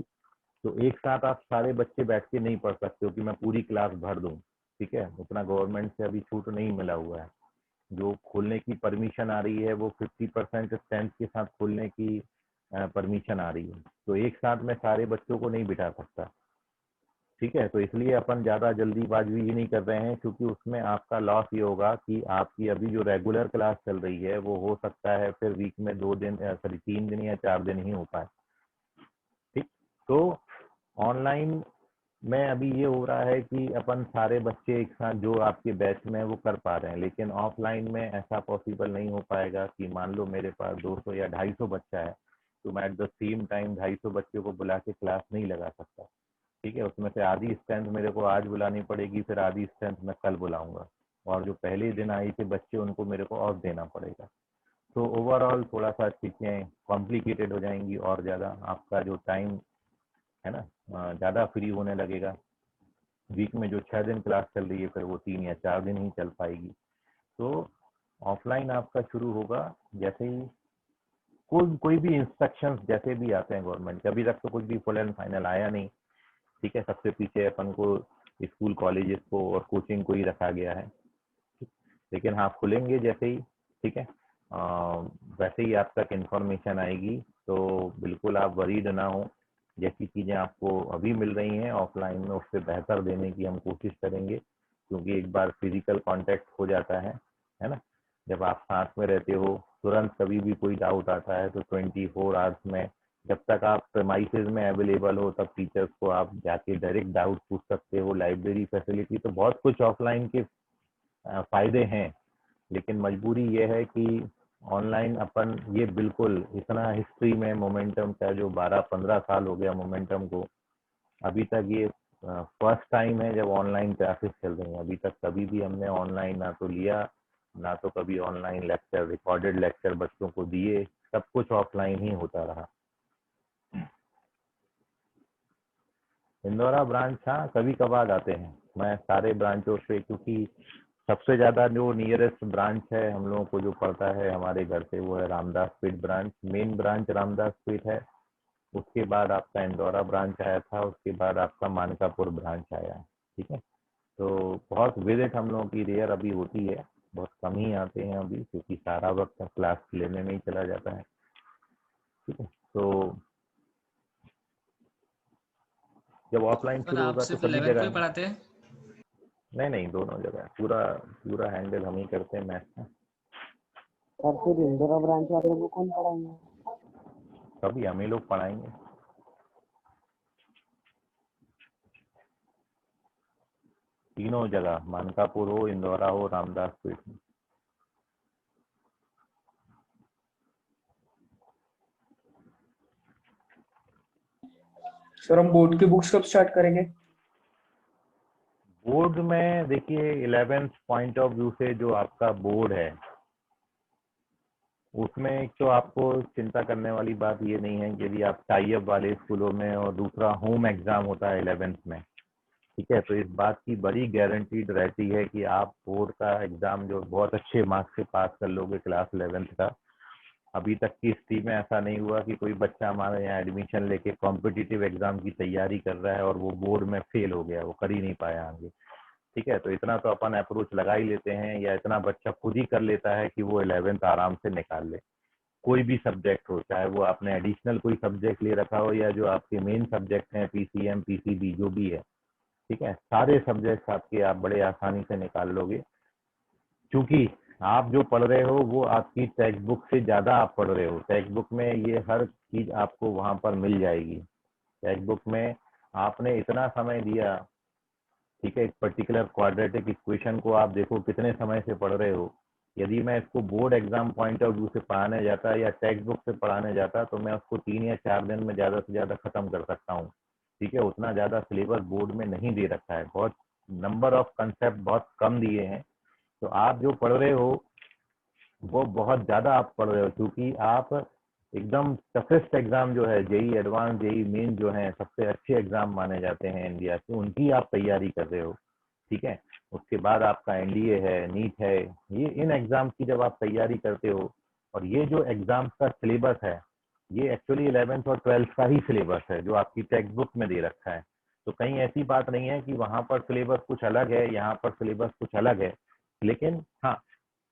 Speaker 1: तो एक साथ आप सारे बच्चे बैठ के नहीं पढ़ सकते हो कि मैं पूरी क्लास भर दूं, ठीक है, उतना गवर्नमेंट से अभी छूट नहीं मिला हुआ है। जो खोलने की परमिशन आ रही है वो 50% स्ट्रेंथ के साथ खोलने की परमिशन आ रही है, तो एक साथ मैं सारे बच्चों को नहीं बिठा सकता, ठीक है। तो इसलिए अपन ज़्यादा जल्दीबाजी ही नहीं कर रहे हैं, क्योंकि उसमें आपका लॉस ये होगा कि आपकी अभी जो रेगुलर क्लास चल रही है वो हो सकता है फिर वीक में 2 दिन, सॉरी 3 दिन या 4 दिन ही हो पाए, ठीक। तो ऑनलाइन में अभी ये हो रहा है कि अपन सारे बच्चे एक साथ जो आपके बैच में है वो कर पा रहे हैं, लेकिन ऑफलाइन में ऐसा पॉसिबल नहीं हो पाएगा कि मान लो मेरे पास 200 या 250 बच्चा है, तो मैं एट द सेम टाइम 250 बच्चों को बुला के क्लास नहीं लगा सकता, ठीक है। उसमें से आधी स्ट्रेंथ मेरे को आज बुलानी पड़ेगी, फिर आधी स्ट्रेंथ मैं कल बुलाऊंगा, और जो पहले दिन आई थे बच्चे उनको मेरे को ऑफ देना पड़ेगा। तो ओवरऑल थोड़ा सा चीज़ें कॉम्प्लिकेटेड हो जाएंगी, और ज़्यादा आपका जो टाइम है ना ज़्यादा फ्री होने लगेगा। वीक में जो 6 दिन क्लास चल रही है फिर वो 3 या 4 दिन ही चल पाएगी। तो ऑफलाइन आपका शुरू होगा जैसे ही कोई भी इंस्ट्रक्शंस जैसे भी आते हैं गवर्नमेंट के, अभी तक तो कुछ भी फुल एंड फाइनल आया नहीं, ठीक है। सबसे पीछे अपन को स्कूल कॉलेजेस को और कोचिंग को ही रखा गया है, लेकिन हाँ खुलेंगे जैसे ही, ठीक है, वैसे ही आप तक इंफॉर्मेशन आएगी, तो बिल्कुल आप वरीड ना हो। जैसी चीज़ें आपको अभी मिल रही हैं ऑफलाइन में उससे बेहतर देने की हम कोशिश करेंगे, क्योंकि एक बार फिजिकल कांटेक्ट हो जाता है ना, जब आप साथ में रहते हो तुरंत कभी भी कोई डाउट आता है तो 24 आवर्स में, जब तक आप प्रेमाइसेस में अवेलेबल हो तब टीचर्स को आप जाके डायरेक्ट डाउट पूछ सकते हो। लाइब्रेरी फैसिलिटी, तो बहुत कुछ ऑफलाइन के फायदे हैं, लेकिन मजबूरी ये है कि ऑनलाइन अपन ये बिल्कुल इतना हिस्ट्री में मोमेंटम का जो 12-15 साल हो गया मोमेंटम को, अभी तक ये फर्स्ट टाइम है जब ऑनलाइन क्लासेस चल रही हैं। अभी तक कभी भी हमने ऑनलाइन ना तो लिया, ना तो कभी ऑनलाइन लेक्चर, रिकॉर्डेड लेक्चर बच्चों को दिए, सब कुछ ऑफलाइन ही होता रहा। इंदौरा ब्रांच हाँ कभी कभार आते हैं, मैं सारे ब्रांचों से, क्योंकि सबसे ज़्यादा जो नियरेस्ट ब्रांच है हम लोगों को जो पड़ता है हमारे घर से वो है रामदास पीठ ब्रांच। मेन ब्रांच रामदास पीठ है, उसके बाद आपका इंदौरा ब्रांच आया था, उसके बाद आपका मानकापुर ब्रांच आया, ठीक है। तो बहुत विजिट हम लोगों की रेयर अभी होती है, बहुत कम ही आते हैं अभी, क्योंकि सारा वक्त क्लास लेने में ही चला जाता है। ठीक है, तो जब ऑफलाइन
Speaker 4: सर
Speaker 1: शुरू
Speaker 4: आप
Speaker 1: होगा तो
Speaker 4: सिर्फ
Speaker 1: सभी
Speaker 4: 11th को ही
Speaker 1: जगह,
Speaker 4: पढ़ाते हैं?
Speaker 1: नहीं नहीं, दोनों जगह पूरा पूरा हैंडल हम ही करते हैं मैथ्स का।
Speaker 2: सर फिर इंदिरा ब्रांच वाले को कौन पढ़ाएंगे?
Speaker 1: सभी हम ही लोग पढ़ाएंगे, तीनों जगह, मानकापुर हो, इंदौरा हो, रामदासपेट हो।
Speaker 5: सर हम बोर्ड की बुक्स कब स्टार्ट करेंगे?
Speaker 1: बोर्ड में देखिए 11th पॉइंट ऑफ व्यू से जो आपका बोर्ड है उसमें एक तो आपको चिंता करने वाली बात ये नहीं है कि यदि आप टाई अप वाले स्कूलों में, और दूसरा होम एग्जाम होता है 11th में, ठीक है, तो इस बात की बड़ी गारंटीड रहती है कि आप बोर्ड का एग्जाम जो बहुत अच्छे मार्क्स से पास कर लोगे क्लास 11th का। अभी तक की हिस्ट्री में ऐसा नहीं हुआ कि कोई बच्चा हमारे यहाँ एडमिशन लेके कॉम्पिटिटिव एग्जाम की तैयारी कर रहा है और वो बोर्ड में फेल हो गया, वो कर ही नहीं पाया आगे। ठीक है, तो इतना तो अपन अप्रोच लगा ही लेते हैं, या इतना बच्चा खुद ही कर लेता है कि वो 11th आराम से निकाल ले। कोई भी सब्जेक्ट हो, चाहे वो आपने एडिशनल कोई सब्जेक्ट ले रखा हो या जो आपके मेन सब्जेक्ट हैं, पीसीएम पीसीबी जो भी है, ठीक है, सारे सब्जेक्ट्स आपके आप बड़े आसानी से निकाल लोगे, क्योंकि आप जो पढ़ रहे हो वो आपकी टेक्स्ट बुक से ज़्यादा आप पढ़ रहे हो। टेक्स्ट बुक में ये हर चीज़ आपको वहाँ पर मिल जाएगी। टेक्स्ट बुक में आपने इतना समय दिया, ठीक है, एक पर्टिकुलर क्वाड्रेटिक इक्वेशन को आप देखो कितने समय से पढ़ रहे हो। यदि मैं इसको board exam point of view से पढ़ाने जाता या टेक्स्ट बुक से पढ़ाने जाता तो मैं उसको 3 या 4 दिन में ज़्यादा से ज़्यादा खत्म कर सकता हूँ। ठीक है, उतना ज़्यादा सिलेबस बोर्ड में नहीं दे रखा है, बहुत नंबर ऑफ कंसेप्ट बहुत कम दिए हैं। तो आप जो पढ़ रहे हो वो बहुत ज़्यादा आप पढ़ रहे हो, क्योंकि आप एकदम टफेस्ट एग्जाम जो है जेई एडवांस जेई मेन जो है सबसे अच्छे एग्जाम माने जाते हैं इंडिया के, उनकी आप तैयारी कर रहे हो। ठीक है, उसके बाद आपका एनडीए है, नीट है, ये इन एग्जाम की जब आप तैयारी करते हो, और ये जो एग्जाम का सिलेबस है ये एक्चुअली 11th और 12th का ही सिलेबस है जो आपकी टेक्स्ट बुक में दे रखा है। तो कहीं ऐसी बात नहीं है कि वहां पर सिलेबस कुछ अलग है, यहाँ पर सिलेबस कुछ अलग है। लेकिन हाँ,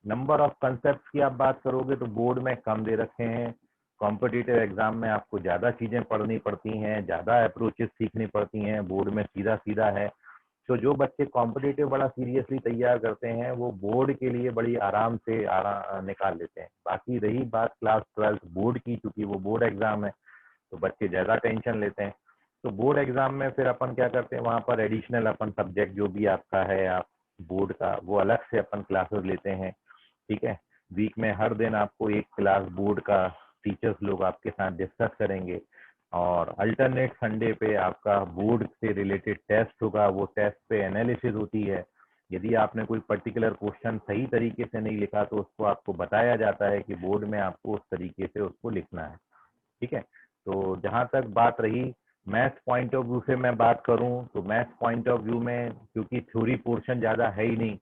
Speaker 1: नंबर ऑफ कंसेप्ट की आप बात करोगे तो बोर्ड में कम दे रखे हैं। कॉम्पिटिटिव एग्जाम में आपको ज़्यादा चीज़ें पढ़नी पड़ती हैं, ज़्यादा अप्रोचेस सीखनी पड़ती हैं, बोर्ड में सीधा सीधा है। तो जो बच्चे कॉम्पिटिटिव बड़ा सीरियसली तैयार करते हैं वो बोर्ड के लिए बड़ी आराम से निकाल लेते हैं। बाकी रही बात क्लास 12th बोर्ड की, चूंकि वो बोर्ड एग्जाम है तो बच्चे ज़्यादा टेंशन लेते हैं। तो बोर्ड एग्जाम में फिर अपन क्या करते हैं, वहाँ पर एडिशनल अपन सब्जेक्ट जो भी आपका है आप बोर्ड का, वो अलग से अपन क्लासेस लेते हैं। ठीक है, वीक में हर दिन आपको एक क्लास बोर्ड का टीचर्स लोग आपके साथ डिस्कस करेंगे, और अल्टरनेट संडे पे आपका बोर्ड से रिलेटेड टेस्ट होगा, वो टेस्ट पे एनालिसिस होती है। यदि आपने कोई पर्टिकुलर क्वेश्चन सही तरीके से नहीं लिखा तो उसको आपको बताया जाता है कि बोर्ड में आपको उस तरीके से उसको लिखना है। ठीक है, तो जहाँ तक बात रही मैथ पॉइंट ऑफ व्यू से मैं बात करूँ तो मैथ पॉइंट ऑफ व्यू में क्योंकि थ्योरी पोर्शन ज़्यादा है ही नहीं,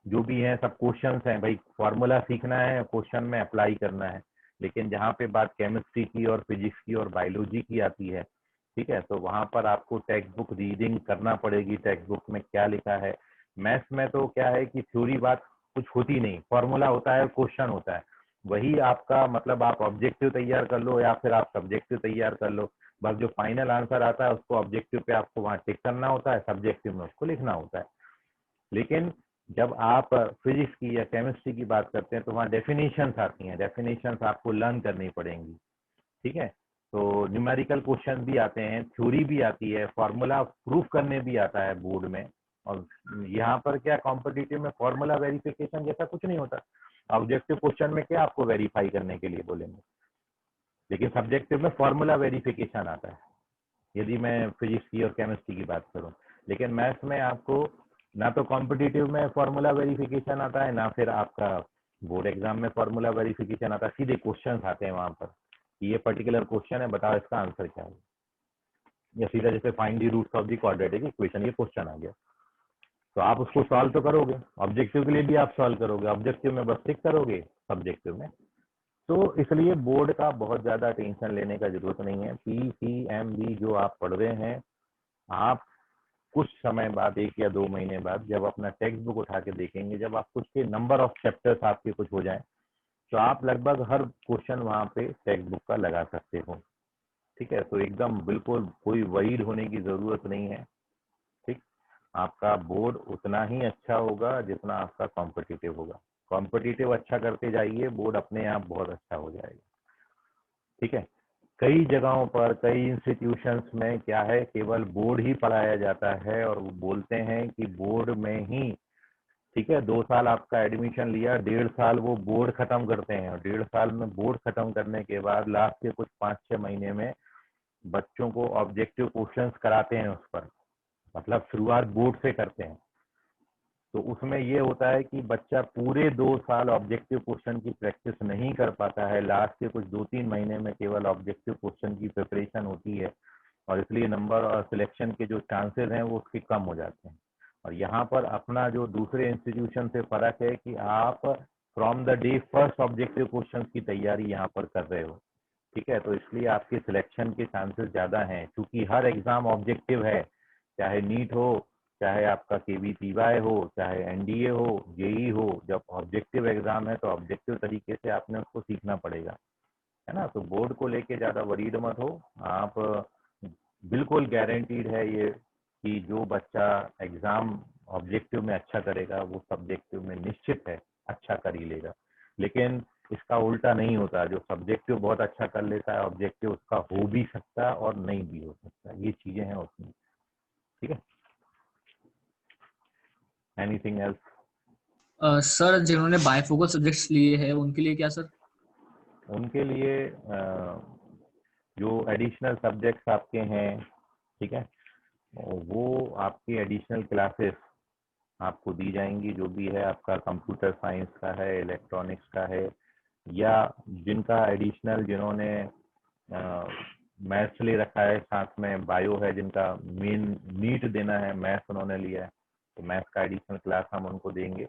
Speaker 1: जो भी है सब क्वेश्चंस हैं भाई, फॉर्मूला सीखना है, क्वेश्चन में अप्लाई करना है। लेकिन जहाँ पे बात केमिस्ट्री की और फिजिक्स की और बायोलॉजी की आती है, ठीक है, तो वहाँ पर आपको टेक्स्ट बुक रीडिंग करना पड़ेगी, टेक्स्ट बुक में क्या लिखा है। मैथ्स में तो क्या है कि थ्योरी बात कुछ होती नहीं, फॉर्मूला होता है, क्वेश्चन होता है, वही आपका मतलब आप ऑब्जेक्टिव तैयार कर लो या फिर आप सब्जेक्टिव तैयार कर लो, बस जो फाइनल आंसर आता है उसको ऑब्जेक्टिव पे आपको वहाँ टिक करना होता है, सब्जेक्टिव में उसको लिखना होता है। लेकिन जब आप फिजिक्स की या केमिस्ट्री की बात करते हैं तो वहाँ डेफिनेशंस आती हैं, डेफिनेशंस आपको लर्न करनी पड़ेंगी। ठीक है, तो न्यूमेरिकल क्वेश्चन भी आते हैं, थ्योरी भी आती है, फॉर्मूला प्रूफ करने भी आता है बोर्ड में। और यहाँ पर क्या कॉम्पिटिटिव में फॉर्मूला वेरिफिकेशन जैसा कुछ नहीं होता। ऑब्जेक्टिव क्वेश्चन में क्या आपको वेरीफाई करने के लिए बोलेंगे, लेकिन सब्जेक्टिव में फॉर्मूला वेरिफिकेशन आता है, यदि मैं फिजिक्स की और केमिस्ट्री की बात करूं। लेकिन मैथ्स में आपको ना तो कॉम्पिटिटिव में फॉर्मूला वेरिफिकेशन आता है, ना फिर आपका बोर्ड एग्जाम में फॉर्मूला वेरिफिकेशन आता है, सीधे क्वेश्चन आते हैं वहां पर कि ये पर्टिकुलर क्वेश्चन है, बताओ इसका आंसर क्या है, या सीधा जैसे find the roots of the quadratic equation, ये क्वेश्चन आ गया तो आप उसको सॉल्व तो करोगे, ऑब्जेक्टिव के लिए भी आप सॉल्व करोगे, ऑब्जेक्टिव में बस टिक करोगे, सब्जेक्टिव में। तो इसलिए बोर्ड का बहुत ज्यादा टेंशन लेने का जरूरत नहीं है। पीसीएमबी जो आप पढ़ रहे हैं, आप कुछ समय बाद 1 या 2 महीने बाद जब अपना टेक्स्ट बुक उठा के देखेंगे, जब आप कुछ के नंबर ऑफ चैप्टर्स आपके कुछ हो जाए, तो आप लगभग हर क्वेश्चन वहाँ पे टेक्स्ट बुक का लगा सकते हो। ठीक है, तो एकदम बिल्कुल कोई वरीड होने की जरूरत नहीं है। ठीक, आपका बोर्ड उतना ही अच्छा होगा जितना आपका कॉम्पिटिटिव होगा। कॉम्पिटिटिव अच्छा करते जाइए, बोर्ड अपने आप बहुत अच्छा हो जाएगा। ठीक है, कई जगहों पर, कई इंस्टीट्यूशंस में क्या है, केवल बोर्ड ही पढ़ाया जाता है और वो बोलते हैं कि बोर्ड में ही, ठीक है, 2 साल आपका एडमिशन लिया, 1.5 साल वो बोर्ड खत्म करते हैं और 1.5 साल में बोर्ड खत्म करने के बाद लास्ट के कुछ 5-6 महीने में बच्चों को ऑब्जेक्टिव क्वेश्चंस कराते हैं उस पर, मतलब शुरुआत बोर्ड से करते हैं। तो उसमें ये होता है कि बच्चा पूरे 2 साल ऑब्जेक्टिव क्वेश्चन की प्रैक्टिस नहीं कर पाता है, लास्ट के कुछ 2-3 महीने में केवल ऑब्जेक्टिव क्वेश्चन की प्रिपरेशन होती है और इसलिए नंबर और सिलेक्शन के जो चांसेस हैं वो उसके कम हो जाते हैं। और यहाँ पर अपना जो दूसरे इंस्टीट्यूशन से फर्क है कि आप from the day first objective question की तैयारी यहाँ पर कर रहे हो। ठीक है, तो इसलिए आपके सिलेक्शन के चांसेस ज़्यादा हैं, क्योंकि हर एग्जाम ऑब्जेक्टिव है, चाहे नीट हो, चाहे आपका KVPY हो, चाहे NDA हो, JEE हो। जब ऑब्जेक्टिव एग्जाम है तो ऑब्जेक्टिव तरीके से आपने उसको सीखना पड़ेगा, है ना। तो बोर्ड को लेके ज़्यादा वरीड मत हो आप, बिल्कुल गारंटीड है ये कि जो बच्चा एग्जाम ऑब्जेक्टिव में अच्छा करेगा वो सब्जेक्टिव में निश्चित है अच्छा कर ही लेगा। लेकिन इसका उल्टा नहीं होता, जो सब्जेक्टिव बहुत अच्छा कर लेता है ऑब्जेक्टिव उसका हो भी सकता है और नहीं भी हो सकता, ये चीजें हैं उसमें। ठीक है, एनीथिंग एल्स?
Speaker 4: सर जिन्होंने बायफोकल सब्जेक्ट्स लिए हैं उनके लिए क्या सर?
Speaker 1: उनके लिए जो एडिशनल सब्जेक्ट्स आपके हैं, ठीक है, वो आपकी एडिशनल क्लासेस आपको दी जाएंगी, जो भी है आपका कंप्यूटर साइंस का है, इलेक्ट्रॉनिक्स का है, या जिनका एडिशनल, जिन्होंने मैथ्स ले रखा है, साथ में बायो है, जिनका मेन नीट देना है, मैथ्स उन्होंने लिया है तो मैथ्स का एडिशनल क्लास हम उनको देंगे।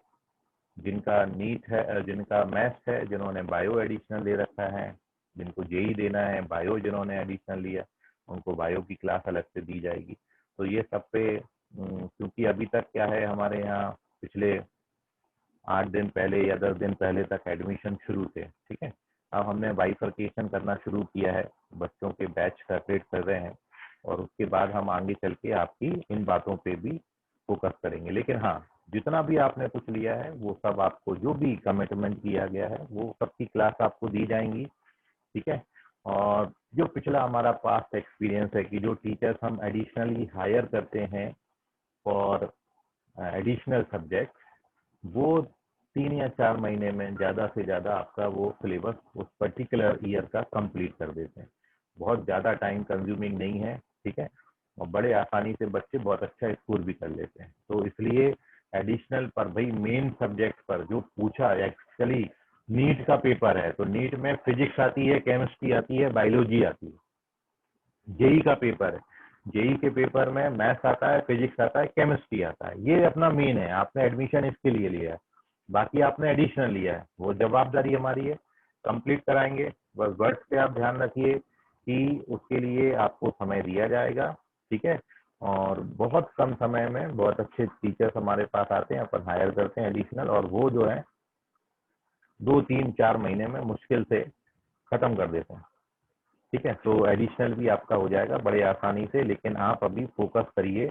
Speaker 1: जिनका नीट है, जिनका मैथ्स है, जिन्होंने बायो एडिशनल ले रखा है, जिनको JEE देना है, बायो जिन्होंने एडिशनल लिया उनको बायो की क्लास अलग से दी जाएगी। तो ये सब पे क्योंकि अभी तक क्या है, हमारे यहाँ पिछले 8 दिन पहले या 10 दिन पहले तक एडमिशन शुरू थे। ठीक है, अब हमने बाइफर्केशन करना शुरू किया है, बच्चों के बैच सेपरेट कर रहे हैं और उसके बाद हम आगे चल के आपकी इन बातों पे भी फोकस करेंगे। लेकिन हाँ, जितना भी आपने कुछ लिया है वो सब आपको, जो भी कमिटमेंट किया गया है वो सबकी क्लास आपको दी जाएंगी। ठीक है, और जो पिछला हमारा पास्ट एक्सपीरियंस है कि जो टीचर्स हम एडिशनली हायर करते हैं फॉर एडिशनल सब्जेक्ट, वो 3 या 4 महीने में ज़्यादा से ज़्यादा आपका वो सिलेबस उस पर्टिकुलर ईयर का कंप्लीट कर देते हैं। बहुत ज़्यादा टाइम कंज्यूमिंग नहीं है। ठीक है, और बड़े आसानी से बच्चे बहुत अच्छा स्कोर भी कर लेते हैं। तो इसलिए एडिशनल पर भाई मेन सब्जेक्ट पर जो पूछा, एक्चुअली नीट का पेपर है तो नीट में फिजिक्स आती है, केमिस्ट्री आती है, बायोलॉजी आती है। JEE का पेपर है, JEE के पेपर में मैथ्स आता है, फिजिक्स आता है, केमिस्ट्री आता है। ये अपना मेन है, आपने एडमिशन इसके लिए लिया है, बाकी आपने एडिशनल लिया है, वो जवाबदारी हमारी है, कंप्लीट कराएंगे। बस वर्ड्स पे आप ध्यान रखिए कि उसके लिए आपको समय दिया जाएगा। ठीक है, और बहुत कम समय में बहुत अच्छे टीचर्स हमारे पास आते हैं, अपन हायर करते हैं एडिशनल, और वो जो है 2-3-4 महीने में मुश्किल से खत्म कर देते हैं। ठीक है, तो एडिशनल भी आपका हो जाएगा बड़े आसानी से। लेकिन आप अभी फोकस करिए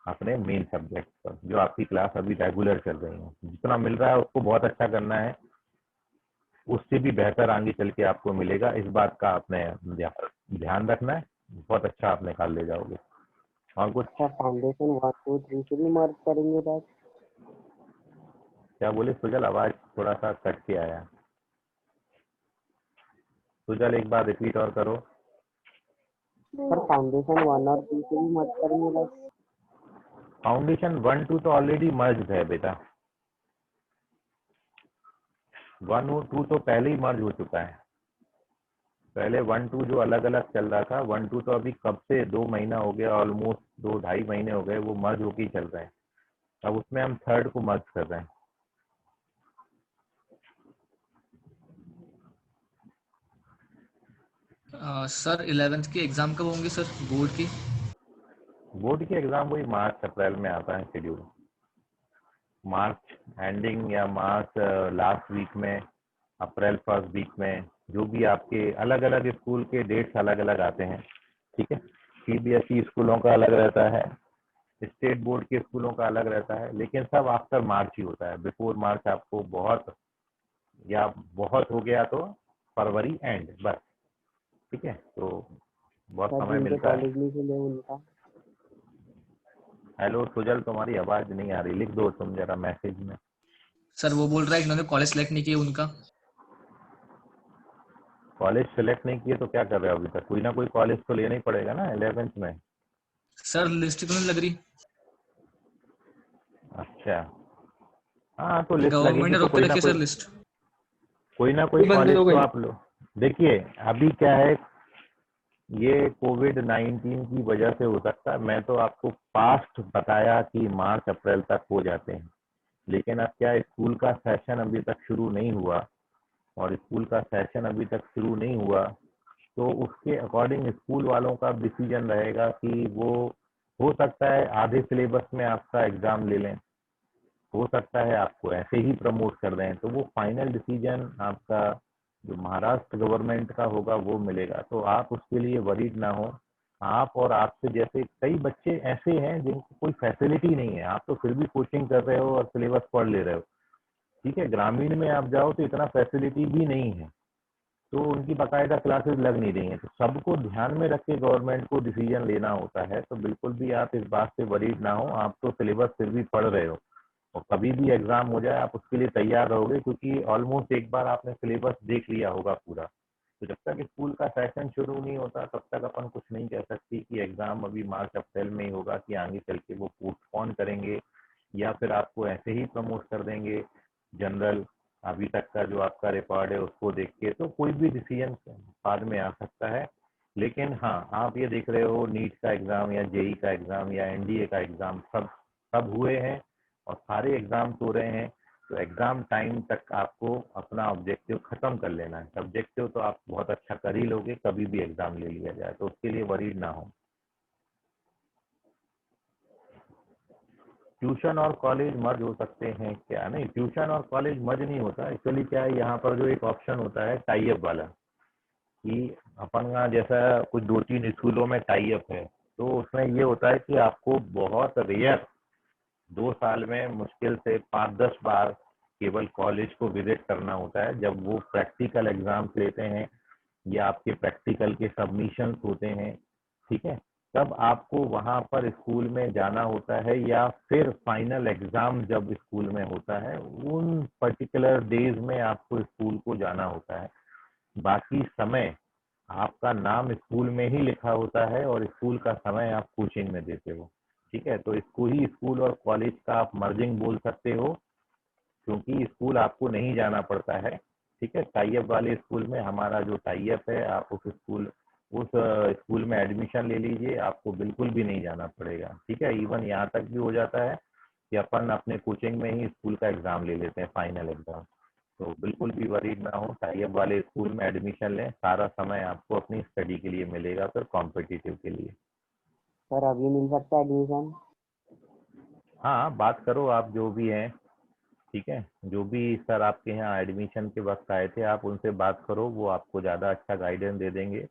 Speaker 1: अपने मेन सब्जेक्ट पर, जो आपकी क्लास अभी रेगुलर चल रही है। जितना मिल रहा है उसको बहुत अच्छा करना है, उससे भी बेहतर आगे चल के आपको मिलेगा, इस बात का आपने ध्यान रखना है। बहुत अच्छा आप निकाल ले जाओगे। और कुछ?
Speaker 2: अच्छा, फाउंडेशन 1 2 3 से भी मर्ज करेंगे बैच?
Speaker 1: क्या बोले सुजल? आवाज थोड़ा सा कट के आया। सुजल एक बार रिपीट और करो।
Speaker 2: सर फाउंडेशन 1 और 2 से भी मर्ज करेंगे बैच?
Speaker 1: फाउंडेशन 1-2 तो ऑलरेडी मर्ज है बेटा, 1 और 2 तो पहले ही मर्ज हो चुका है। पहले 1-2 जो अलग अलग चल रहा था, 1-2 तो अभी कब से 2 महीना हो गया, ऑलमोस्ट 2-2.5 महीने हो गए, वो मर्ज होके ही चल रहे हैं। अब उसमें हम थर्ड को मर्ज कर रहे हैं।
Speaker 4: सर 11th की एग्जाम कब होंगी सर बोर्ड की?
Speaker 1: बोर्ड के एग्जाम वही मार्च अप्रैल में आता है शेड्यूल, मार्च एंडिंग या मार्च लास्ट वीक में, अप्रैल फर्स्ट वीक में, जो भी आपके अलग अलग स्कूल के डेट्स अलग अलग आते हैं। ठीक है, सीबीएसई स्कूलों का अलग रहता है, स्टेट बोर्ड के स्कूलों का अलग रहता है, लेकिन सब आफ्टर मार्च ही होता है। बिफोर मार्च आपको बहुत, या बहुत हो गया तो फरवरी एंड, बस। ठीक है, तो बहुत
Speaker 2: सर
Speaker 1: समय
Speaker 2: जिनके
Speaker 1: मिलता है।
Speaker 2: कॉलेज नहीं खुले उनका?
Speaker 1: हेलो सुजल, तुम्हारी आवाज नहीं आ रही, लिख दो तुम जरा मैसेज में।
Speaker 4: सर वो बोल रहा है कि इन्होंने कॉलेज सेलेक्ट नहीं किया उनका।
Speaker 1: कॉलेज सेलेक्ट नहीं किए तो क्या कर रहे हो अभी तक? कोई ना कोई कॉलेज तो लेना ही पड़ेगा ना 11th में।
Speaker 4: सर लिस्ट तो नहीं लग रही,
Speaker 1: अच्छा, हाँ तो लिस्ट
Speaker 4: गवर्नमेंट
Speaker 1: लगेगी
Speaker 4: ने
Speaker 1: तो
Speaker 4: रोक के रखी है सर लिस्ट।
Speaker 1: कोई ना कोई
Speaker 5: बंद
Speaker 1: कॉलेज
Speaker 5: हो
Speaker 1: तो
Speaker 5: गई।
Speaker 1: आप लो। देखिए अभी क्या है, ये कोविड-19 की वजह से हो सकता है। मैं तो आपको पास्ट बताया कि मार्च अप्रैल तक हो जाते हैं, लेकिन अब क्या, स्कूल का सेशन अभी तक शुरू नहीं हुआ, और स्कूल का सेशन अभी तक शुरू नहीं हुआ तो उसके अकॉर्डिंग स्कूल वालों का डिसीजन रहेगा कि वो, हो सकता है आधे सिलेबस में आपका एग्जाम ले लें, हो सकता है आपको ऐसे ही प्रमोट कर दें। तो वो फाइनल डिसीजन आपका जो महाराष्ट्र गवर्नमेंट का होगा वो मिलेगा। तो आप उसके लिए वरीड ना हो। आप और आपसे जैसे कई बच्चे ऐसे हैं जिनको कोई फैसिलिटी नहीं है, आप तो फिर भी कोचिंग कर रहे हो और सिलेबस पढ़ ले रहे हो। ठीक है, ग्रामीण में आप जाओ तो इतना फैसिलिटी भी नहीं है, तो उनकी बाकायदा क्लासेस लग नहीं रही हैं। तो सबको ध्यान में रख के गवर्नमेंट को डिसीजन लेना होता है। तो बिल्कुल भी आप इस बात से वरीड ना हो, आप तो सिलेबस फिर भी पढ़ रहे हो, और कभी भी एग्जाम हो जाए आप उसके लिए तैयार रहोगे, क्योंकि ऑलमोस्ट एक बार आपने सिलेबस देख लिया होगा पूरा। तो जब तक स्कूल का सेशन शुरू नहीं होता तब तक अपन कुछ नहीं कह सकती कि एग्जाम अभी मार्च अप्रैल में ही होगा, कि आगे चल के वो पोस्टपोन करेंगे या फिर आपको ऐसे ही प्रमोट कर देंगे जनरल। अभी तक का जो आपका रिकॉर्ड है उसको देख के तो कोई भी डिसीजन बाद में आ सकता है। लेकिन हाँ, आप ये देख रहे हो नीट का एग्जाम या जेई का एग्जाम या एनडीए का एग्जाम सब हुए हैं और सारे एग्जाम्स हो रहे हैं। तो एग्जाम टाइम तक आपको अपना ऑब्जेक्टिव खत्म कर लेना है। सब्जेक्टिव तो आप बहुत अच्छा कर ही लोगे, कभी भी एग्जाम ले लिया जाए, तो उसके लिए वरीड ना हो। ट्यूशन और कॉलेज मर्ज हो सकते हैं क्या? नहीं, ट्यूशन और कॉलेज मर्ज नहीं होता। एक्चुअली क्या है, यहाँ पर जो एक ऑप्शन होता है टाई अप वाला, कि अपन का जैसा कुछ 2-3 स्कूलों में टाई अप है, तो उसमें ये होता है कि आपको बहुत रेयर 2 साल में मुश्किल से 5-10 बार केवल कॉलेज को विजिट करना होता है, जब वो प्रैक्टिकल एग्जाम्स लेते हैं या आपके प्रैक्टिकल के सबमिशंस होते हैं। ठीक है, तब आपको वहां पर स्कूल में जाना होता है, या फिर फाइनल एग्जाम जब स्कूल में होता है उन पर्टिकुलर डेज में आपको स्कूल को जाना होता है। बाकी समय आपका नाम स्कूल में ही लिखा होता है और स्कूल का समय आप कोचिंग में देते हो। ठीक है, तो इसको ही स्कूल और कॉलेज का आप मर्जिंग बोल सकते हो, क्योंकि स्कूल आपको नहीं जाना पड़ता है। ठीक है, टाई अप वाले स्कूल में हमारा जो टाई अप है, आप उस स्कूल में एडमिशन ले लीजिए, आपको बिल्कुल भी नहीं जाना पड़ेगा। ठीक है, इवन यहाँ तक भी हो जाता है कि अपन अपने कोचिंग में ही स्कूल का एग्जाम ले लेते हैं, फाइनल एग्जाम। तो बिल्कुल भी वरीड ना हो, टाई अप वाले स्कूल में एडमिशन लें, सारा समय आपको अपनी स्टडी के लिए मिलेगा, फिर कॉम्पिटिटिव के लिए।
Speaker 2: सर अभी मिल सकता है एडमिशन?
Speaker 1: हाँ, बात करो आप जो भी हैं। ठीक है, जो भी सर आपके यहाँ एडमिशन के वक्त आए थे आप उनसे बात करो, वो आपको ज़्यादा अच्छा गाइडेंस दे देंगे।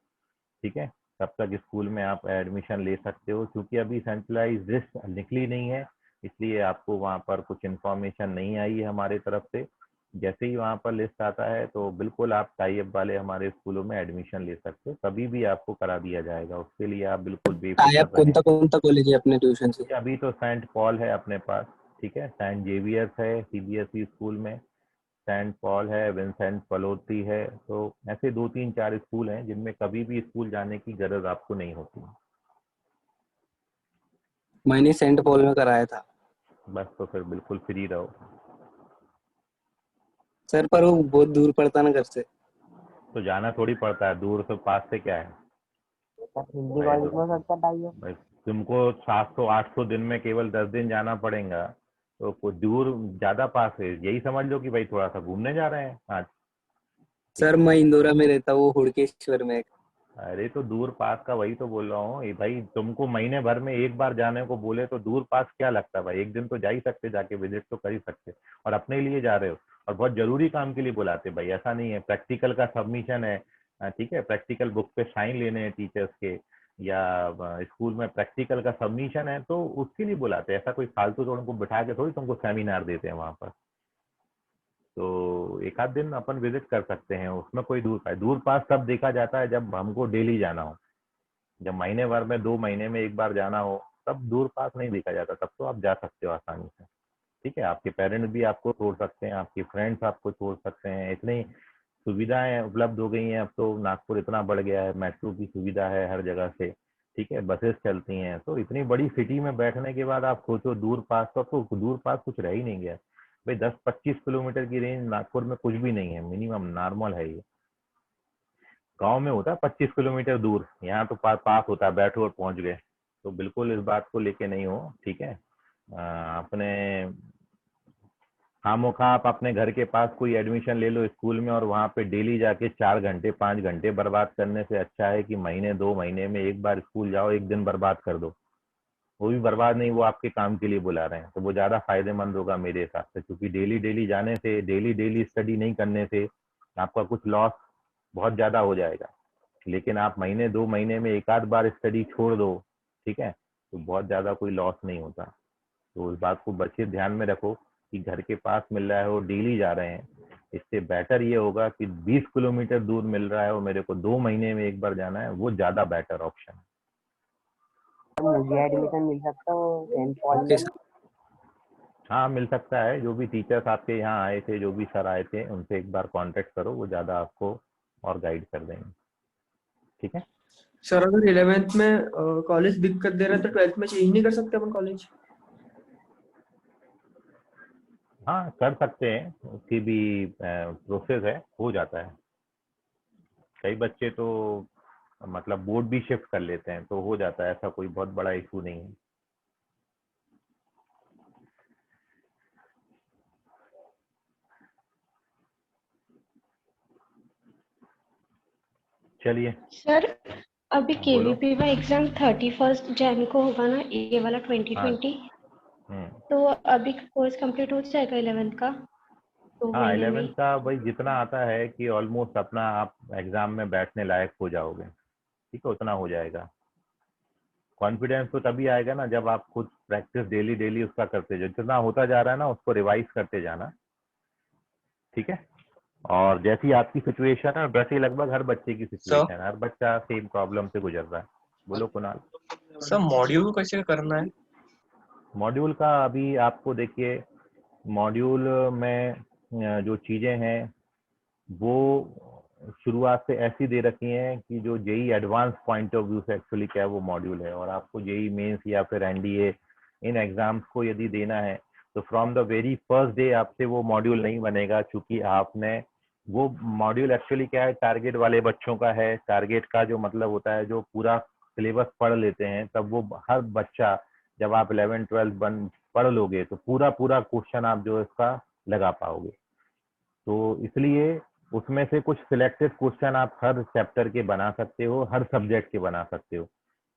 Speaker 1: ठीक है, तब तक स्कूल में आप एडमिशन ले सकते हो, क्योंकि अभी सेंट्रलाइज लिस्ट निकली नहीं है, इसलिए आपको वहाँ पर कुछ इन्फॉर्मेशन नहीं आई है हमारे तरफ से। जैसे ही वहाँ पर लिस्ट आता है तो बिल्कुल आप टाई अप वाले हमारे स्कूलों में एडमिशन ले सकते हो, कभी भी आपको करा दिया जाएगा, उसके लिए आप बिल्कुल बेफिक्र
Speaker 5: टाइप
Speaker 1: रहें।
Speaker 5: कौन सा कॉलेज है अपने ट्यूशन से?
Speaker 1: अभी तो सेंट पॉल है अपने पास। ठीक है, सेंट जेवियर्स है सीबीएसई स्कूल में, सेंट पॉल है, विंसेंट पलोती है। तो ऐसे 2-3-4 स्कूल हैं जिनमें कभी भी स्कूल जाने की जरूरत आपको नहीं होती।
Speaker 5: मैंने सेंट पॉल में कराया था।
Speaker 1: बस तो फिर बिल्कुल फ्री रहो।
Speaker 5: सर पर वो बहुत दूर पड़ता ना घर से।
Speaker 1: तो जाना थोड़ी पड़ता है दूर, तो पास से क्या है
Speaker 2: सर हिंदी
Speaker 1: भाई।
Speaker 2: कॉलेज में हो सकता है टाई अप?
Speaker 1: भाई तुमको 700-800 दिन में केवल 10 दिन जाना पड़ेगा, तो कोई दूर ज्यादा पास है, यही समझ लो कि भाई थोड़ा सा घूमने जा रहे हैं आज। ठीक
Speaker 5: सर
Speaker 1: है,
Speaker 5: मैं इंदौरा में रहता हूँ, हुड़केश्वर में।
Speaker 1: अरे तो दूर पास का वही तो बोल रहा हूँ, ये भाई तुमको महीने भर में एक बार जाने को बोले तो दूर पास क्या लगता है भाई, एक दिन तो जा ही सकते, जाके विजिट तो कर ही सकते, और अपने लिए जा रहे हो और बहुत जरूरी काम के लिए बुलाते भाई, ऐसा नहीं है। प्रैक्टिकल का सबमिशन है, ठीक है, प्रैक्टिकल बुक पे साइन लेने हैं टीचर्स के, या स्कूल में प्रैक्टिकल का सबमिशन है तो उसके लिए बुलाते हैं, ऐसा कोई फालतू तो उनको बिठा के थोड़ी तुमको सेमिनार देते हैं वहां पर। तो एक आध दिन अपन विजिट कर सकते हैं, उसमें कोई दूर पास तब देखा जाता है जब हमको डेली जाना हो, जब महीने भर में 2 महीने में एक बार जाना हो तब दूर पास नहीं देखा जाता, तब तो आप जा सकते हो आसानी से। ठीक है, आपके पेरेंट्स भी आपको छोड़ सकते हैं, आपके फ्रेंड्स आपको छोड़ सकते हैं, इतनी सुविधाएं उपलब्ध हो गई हैं अब तो, नागपुर इतना बढ़ गया है, मेट्रो की सुविधा है हर जगह से, ठीक है, बसेस चलती हैं, तो इतनी बड़ी सिटी में बैठने के बाद आप सोचो दूर पास, तो आपको दूर पास कुछ रह ही नहीं गया भाई। 10-25 किलोमीटर की रेंज नागपुर में कुछ भी नहीं है, मिनिमम नॉर्मल है ये। गांव में होता है 25 किलोमीटर दूर, यहाँ तो पास होता है, बैठो और पहुंच गए। तो बिल्कुल इस बात को लेके नहीं हो, ठीक है। अपने खामोखा आप अपने घर के पास कोई एडमिशन ले लो स्कूल में, और वहाँ पे डेली जाके 4 घंटे 5 घंटे बर्बाद करने से अच्छा है कि महीने 2 महीने में एक बार स्कूल जाओ, एक दिन बर्बाद कर दो, वो भी बर्बाद नहीं, वो आपके काम के लिए बुला रहे हैं, तो वो ज्यादा फायदेमंद होगा मेरे हिसाब से, क्योंकि डेली डेली जाने से, डेली डेली स्टडी नहीं करने से आपका कुछ लॉस बहुत ज्यादा हो जाएगा। लेकिन आप महीने 2 महीने में एक आध बार स्टडी छोड़ दो, ठीक है, तो बहुत ज्यादा कोई लॉस नहीं होता। तो उस बात को बच्चे ध्यान में रखो कि घर के पास मिल रहा है और डेली जा रहे हैं, इससे बेटर ये होगा कि 20 किलोमीटर दूर मिल रहा है और मेरे को 2 महीने में एक बार जाना है, वो ज्यादा बेटर ऑप्शन है।
Speaker 2: मुझे एडमिशन मिल सकता हो सेंट पॉल
Speaker 5: ओके
Speaker 2: में?
Speaker 5: सर।
Speaker 1: हाँ मिल सकता है, जो भी टीचर्स आपके यहाँ आए थे, जो भी सर आए थे, उनसे एक बार कांटेक्ट करो, वो ज़्यादा आपको और गाइड कर देंगे। ठीक है
Speaker 6: सर अगर 11th में कॉलेज दिक्कत दे रहा है तो 12th में चेंज नहीं कर सकते अपन कॉलेज?
Speaker 1: हाँ कर सकते हैं, उसकी भी प्रोसेस है, हो जाता है। कई बच्चे तो मतलब बोर्ड भी शिफ्ट कर लेते हैं, तो हो जाता है, ऐसा कोई बहुत बड़ा इशू नहीं है। चलिए
Speaker 7: सर अभी
Speaker 1: हाँ, बोलो।
Speaker 7: केवीपी का एग्जाम 31 जैन को होगा ना, ये वाला
Speaker 1: हाँ
Speaker 7: 2020?
Speaker 1: हम्म
Speaker 7: तो अभी कोर्स कंप्लीट हो जाएगा 11th का 2
Speaker 1: हाँ
Speaker 7: महीने
Speaker 1: 11th
Speaker 7: में?
Speaker 1: का भाई जितना आता है कि ऑलमोस्ट अपना आप एग्जाम में बैठने लायक हो जाओगे, ठीक है, उतना हो जाएगा। कॉन्फिडेंस तो तभी आएगा ना जब आप खुद प्रैक्टिस डेली डेली उसका करते जाओ, जितना होता जा रहा है ना उसको रिवाइज करते जाना, ठीक है। और जैसी आपकी सिचुएशन है वैसे ही लगभग हर बच्चे की
Speaker 3: सर
Speaker 1: सिचुएशन है, हर बच्चा सेम प्रॉब्लम से गुजर रहा है। बोलो कुणाल।
Speaker 3: सर मॉड्यूल को कैसे करना है?
Speaker 1: मॉड्यूल का अभी आपको देखिए, मॉड्यूल में जो चीज़ें हैं वो शुरुआत से ऐसी दे रखी हैं कि जो JEE advance point of view से एक्चुअली क्या वो मॉड्यूल है, और आपको जेई मेंस या फिर एनडीए इन एग्जाम्स को यदि देना है तो from the very first day आपसे वो मॉड्यूल नहीं बनेगा, क्योंकि आपने वो मॉड्यूल एक्चुअली क्या है, टारगेट वाले बच्चों का है। टारगेट का जो मतलब होता है, जो पूरा सिलेबस पढ़ लेते हैं, तब वो हर बच्चा, जब आप 11th-12th पढ़ लोगे तो पूरा पूरा क्वेश्चन आप जो इसका लगा पाओगे। तो इसलिए उसमें से कुछ सिलेक्टेड क्वेश्चन आप हर चैप्टर के बना सकते हो, हर सब्जेक्ट के बना सकते हो,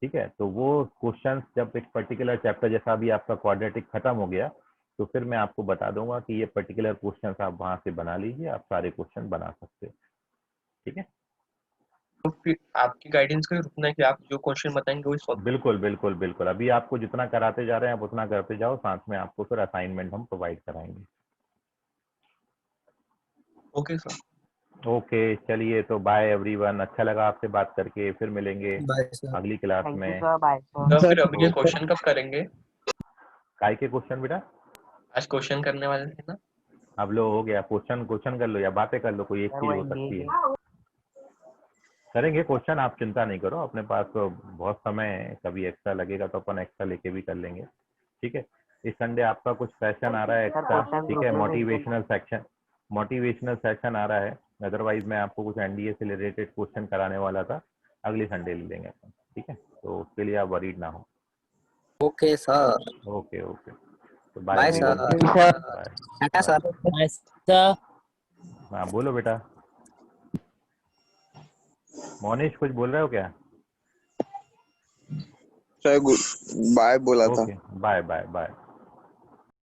Speaker 1: ठीक है। तो वो क्वेश्चन जब एक पर्टिकुलर चैप्टर, जैसा भी आपका क्वाड्रेटिक खत्म हो गया, तो फिर मैं आपको बता दूंगा कि ये पर्टिकुलर क्वेश्चन आप वहां से बना लीजिए, आप सारे क्वेश्चन बना सकते हो, ठीक है।
Speaker 3: तो फिर आपकी गाइडेंस का रुकना है कि आप जो क्वेश्चन बताएंगे वही सॉल्व?
Speaker 1: बिल्कुल बिल्कुल बिल्कुल, अभी आपको जितना कराते जा रहे हैं आप उतना करते जाओ, साथ में आपको फिर असाइनमेंट हम प्रोवाइड कराएंगे।
Speaker 3: Okay sir.
Speaker 1: ओके चलिए, तो बाय एवरीवन, अच्छा लगा आपसे बात करके, फिर मिलेंगे
Speaker 5: बाय सर।
Speaker 1: अगली क्लास
Speaker 2: थैंक यू
Speaker 1: में।
Speaker 2: Sir, bye sir.
Speaker 3: सर फिर
Speaker 4: सर
Speaker 3: अभी ये क्वेश्चन कब करेंगे?
Speaker 1: काय के क्वेश्चन बेटा?
Speaker 3: आज क्वेश्चन करने वाले थे ना?
Speaker 1: अब लो हो गया, क्वेश्चन क्वेश्चन कर लो या बातें कर लो, कोई एक
Speaker 2: सर
Speaker 1: चीज
Speaker 2: वो
Speaker 1: हो सकती
Speaker 2: एंगेज
Speaker 1: है। करेंगे क्वेश्चन, आप चिंता नहीं करो, अपने पास तो बहुत समय है, कभी एक्स्ट्रा लगेगा तो अपन एक्स्ट्रा लेके भी कर लेंगे, ठीक है। इस संडे आपका कुछ सेशन आ रहा है
Speaker 2: सर
Speaker 1: एक्स्ट्रा,
Speaker 2: क्वेश्चन
Speaker 1: ठीक
Speaker 2: ग्रुप
Speaker 1: है,
Speaker 2: में भेज देना।
Speaker 1: मोटिवेशनल सेक्शन आ रहा है। अदरवाइज मैं आपको कुछ एनडीए से रिलेटेड क्वेश्चन कराने वाला था, अगली संडे ले लेंगे अपन, ठीक है, तो उसके लिए आप वरीड ना हो।
Speaker 5: Okay sir.
Speaker 1: ओके ओके, तो bye
Speaker 5: bye
Speaker 1: everyone.
Speaker 5: Sir.
Speaker 1: Bye
Speaker 5: tata sir.
Speaker 4: ऐसा
Speaker 1: हाँ बोलो बेटा। मोनिश कुछ बोल रहे हो क्या?
Speaker 8: सर बाय बोला था।
Speaker 1: Okay, bye bye bye.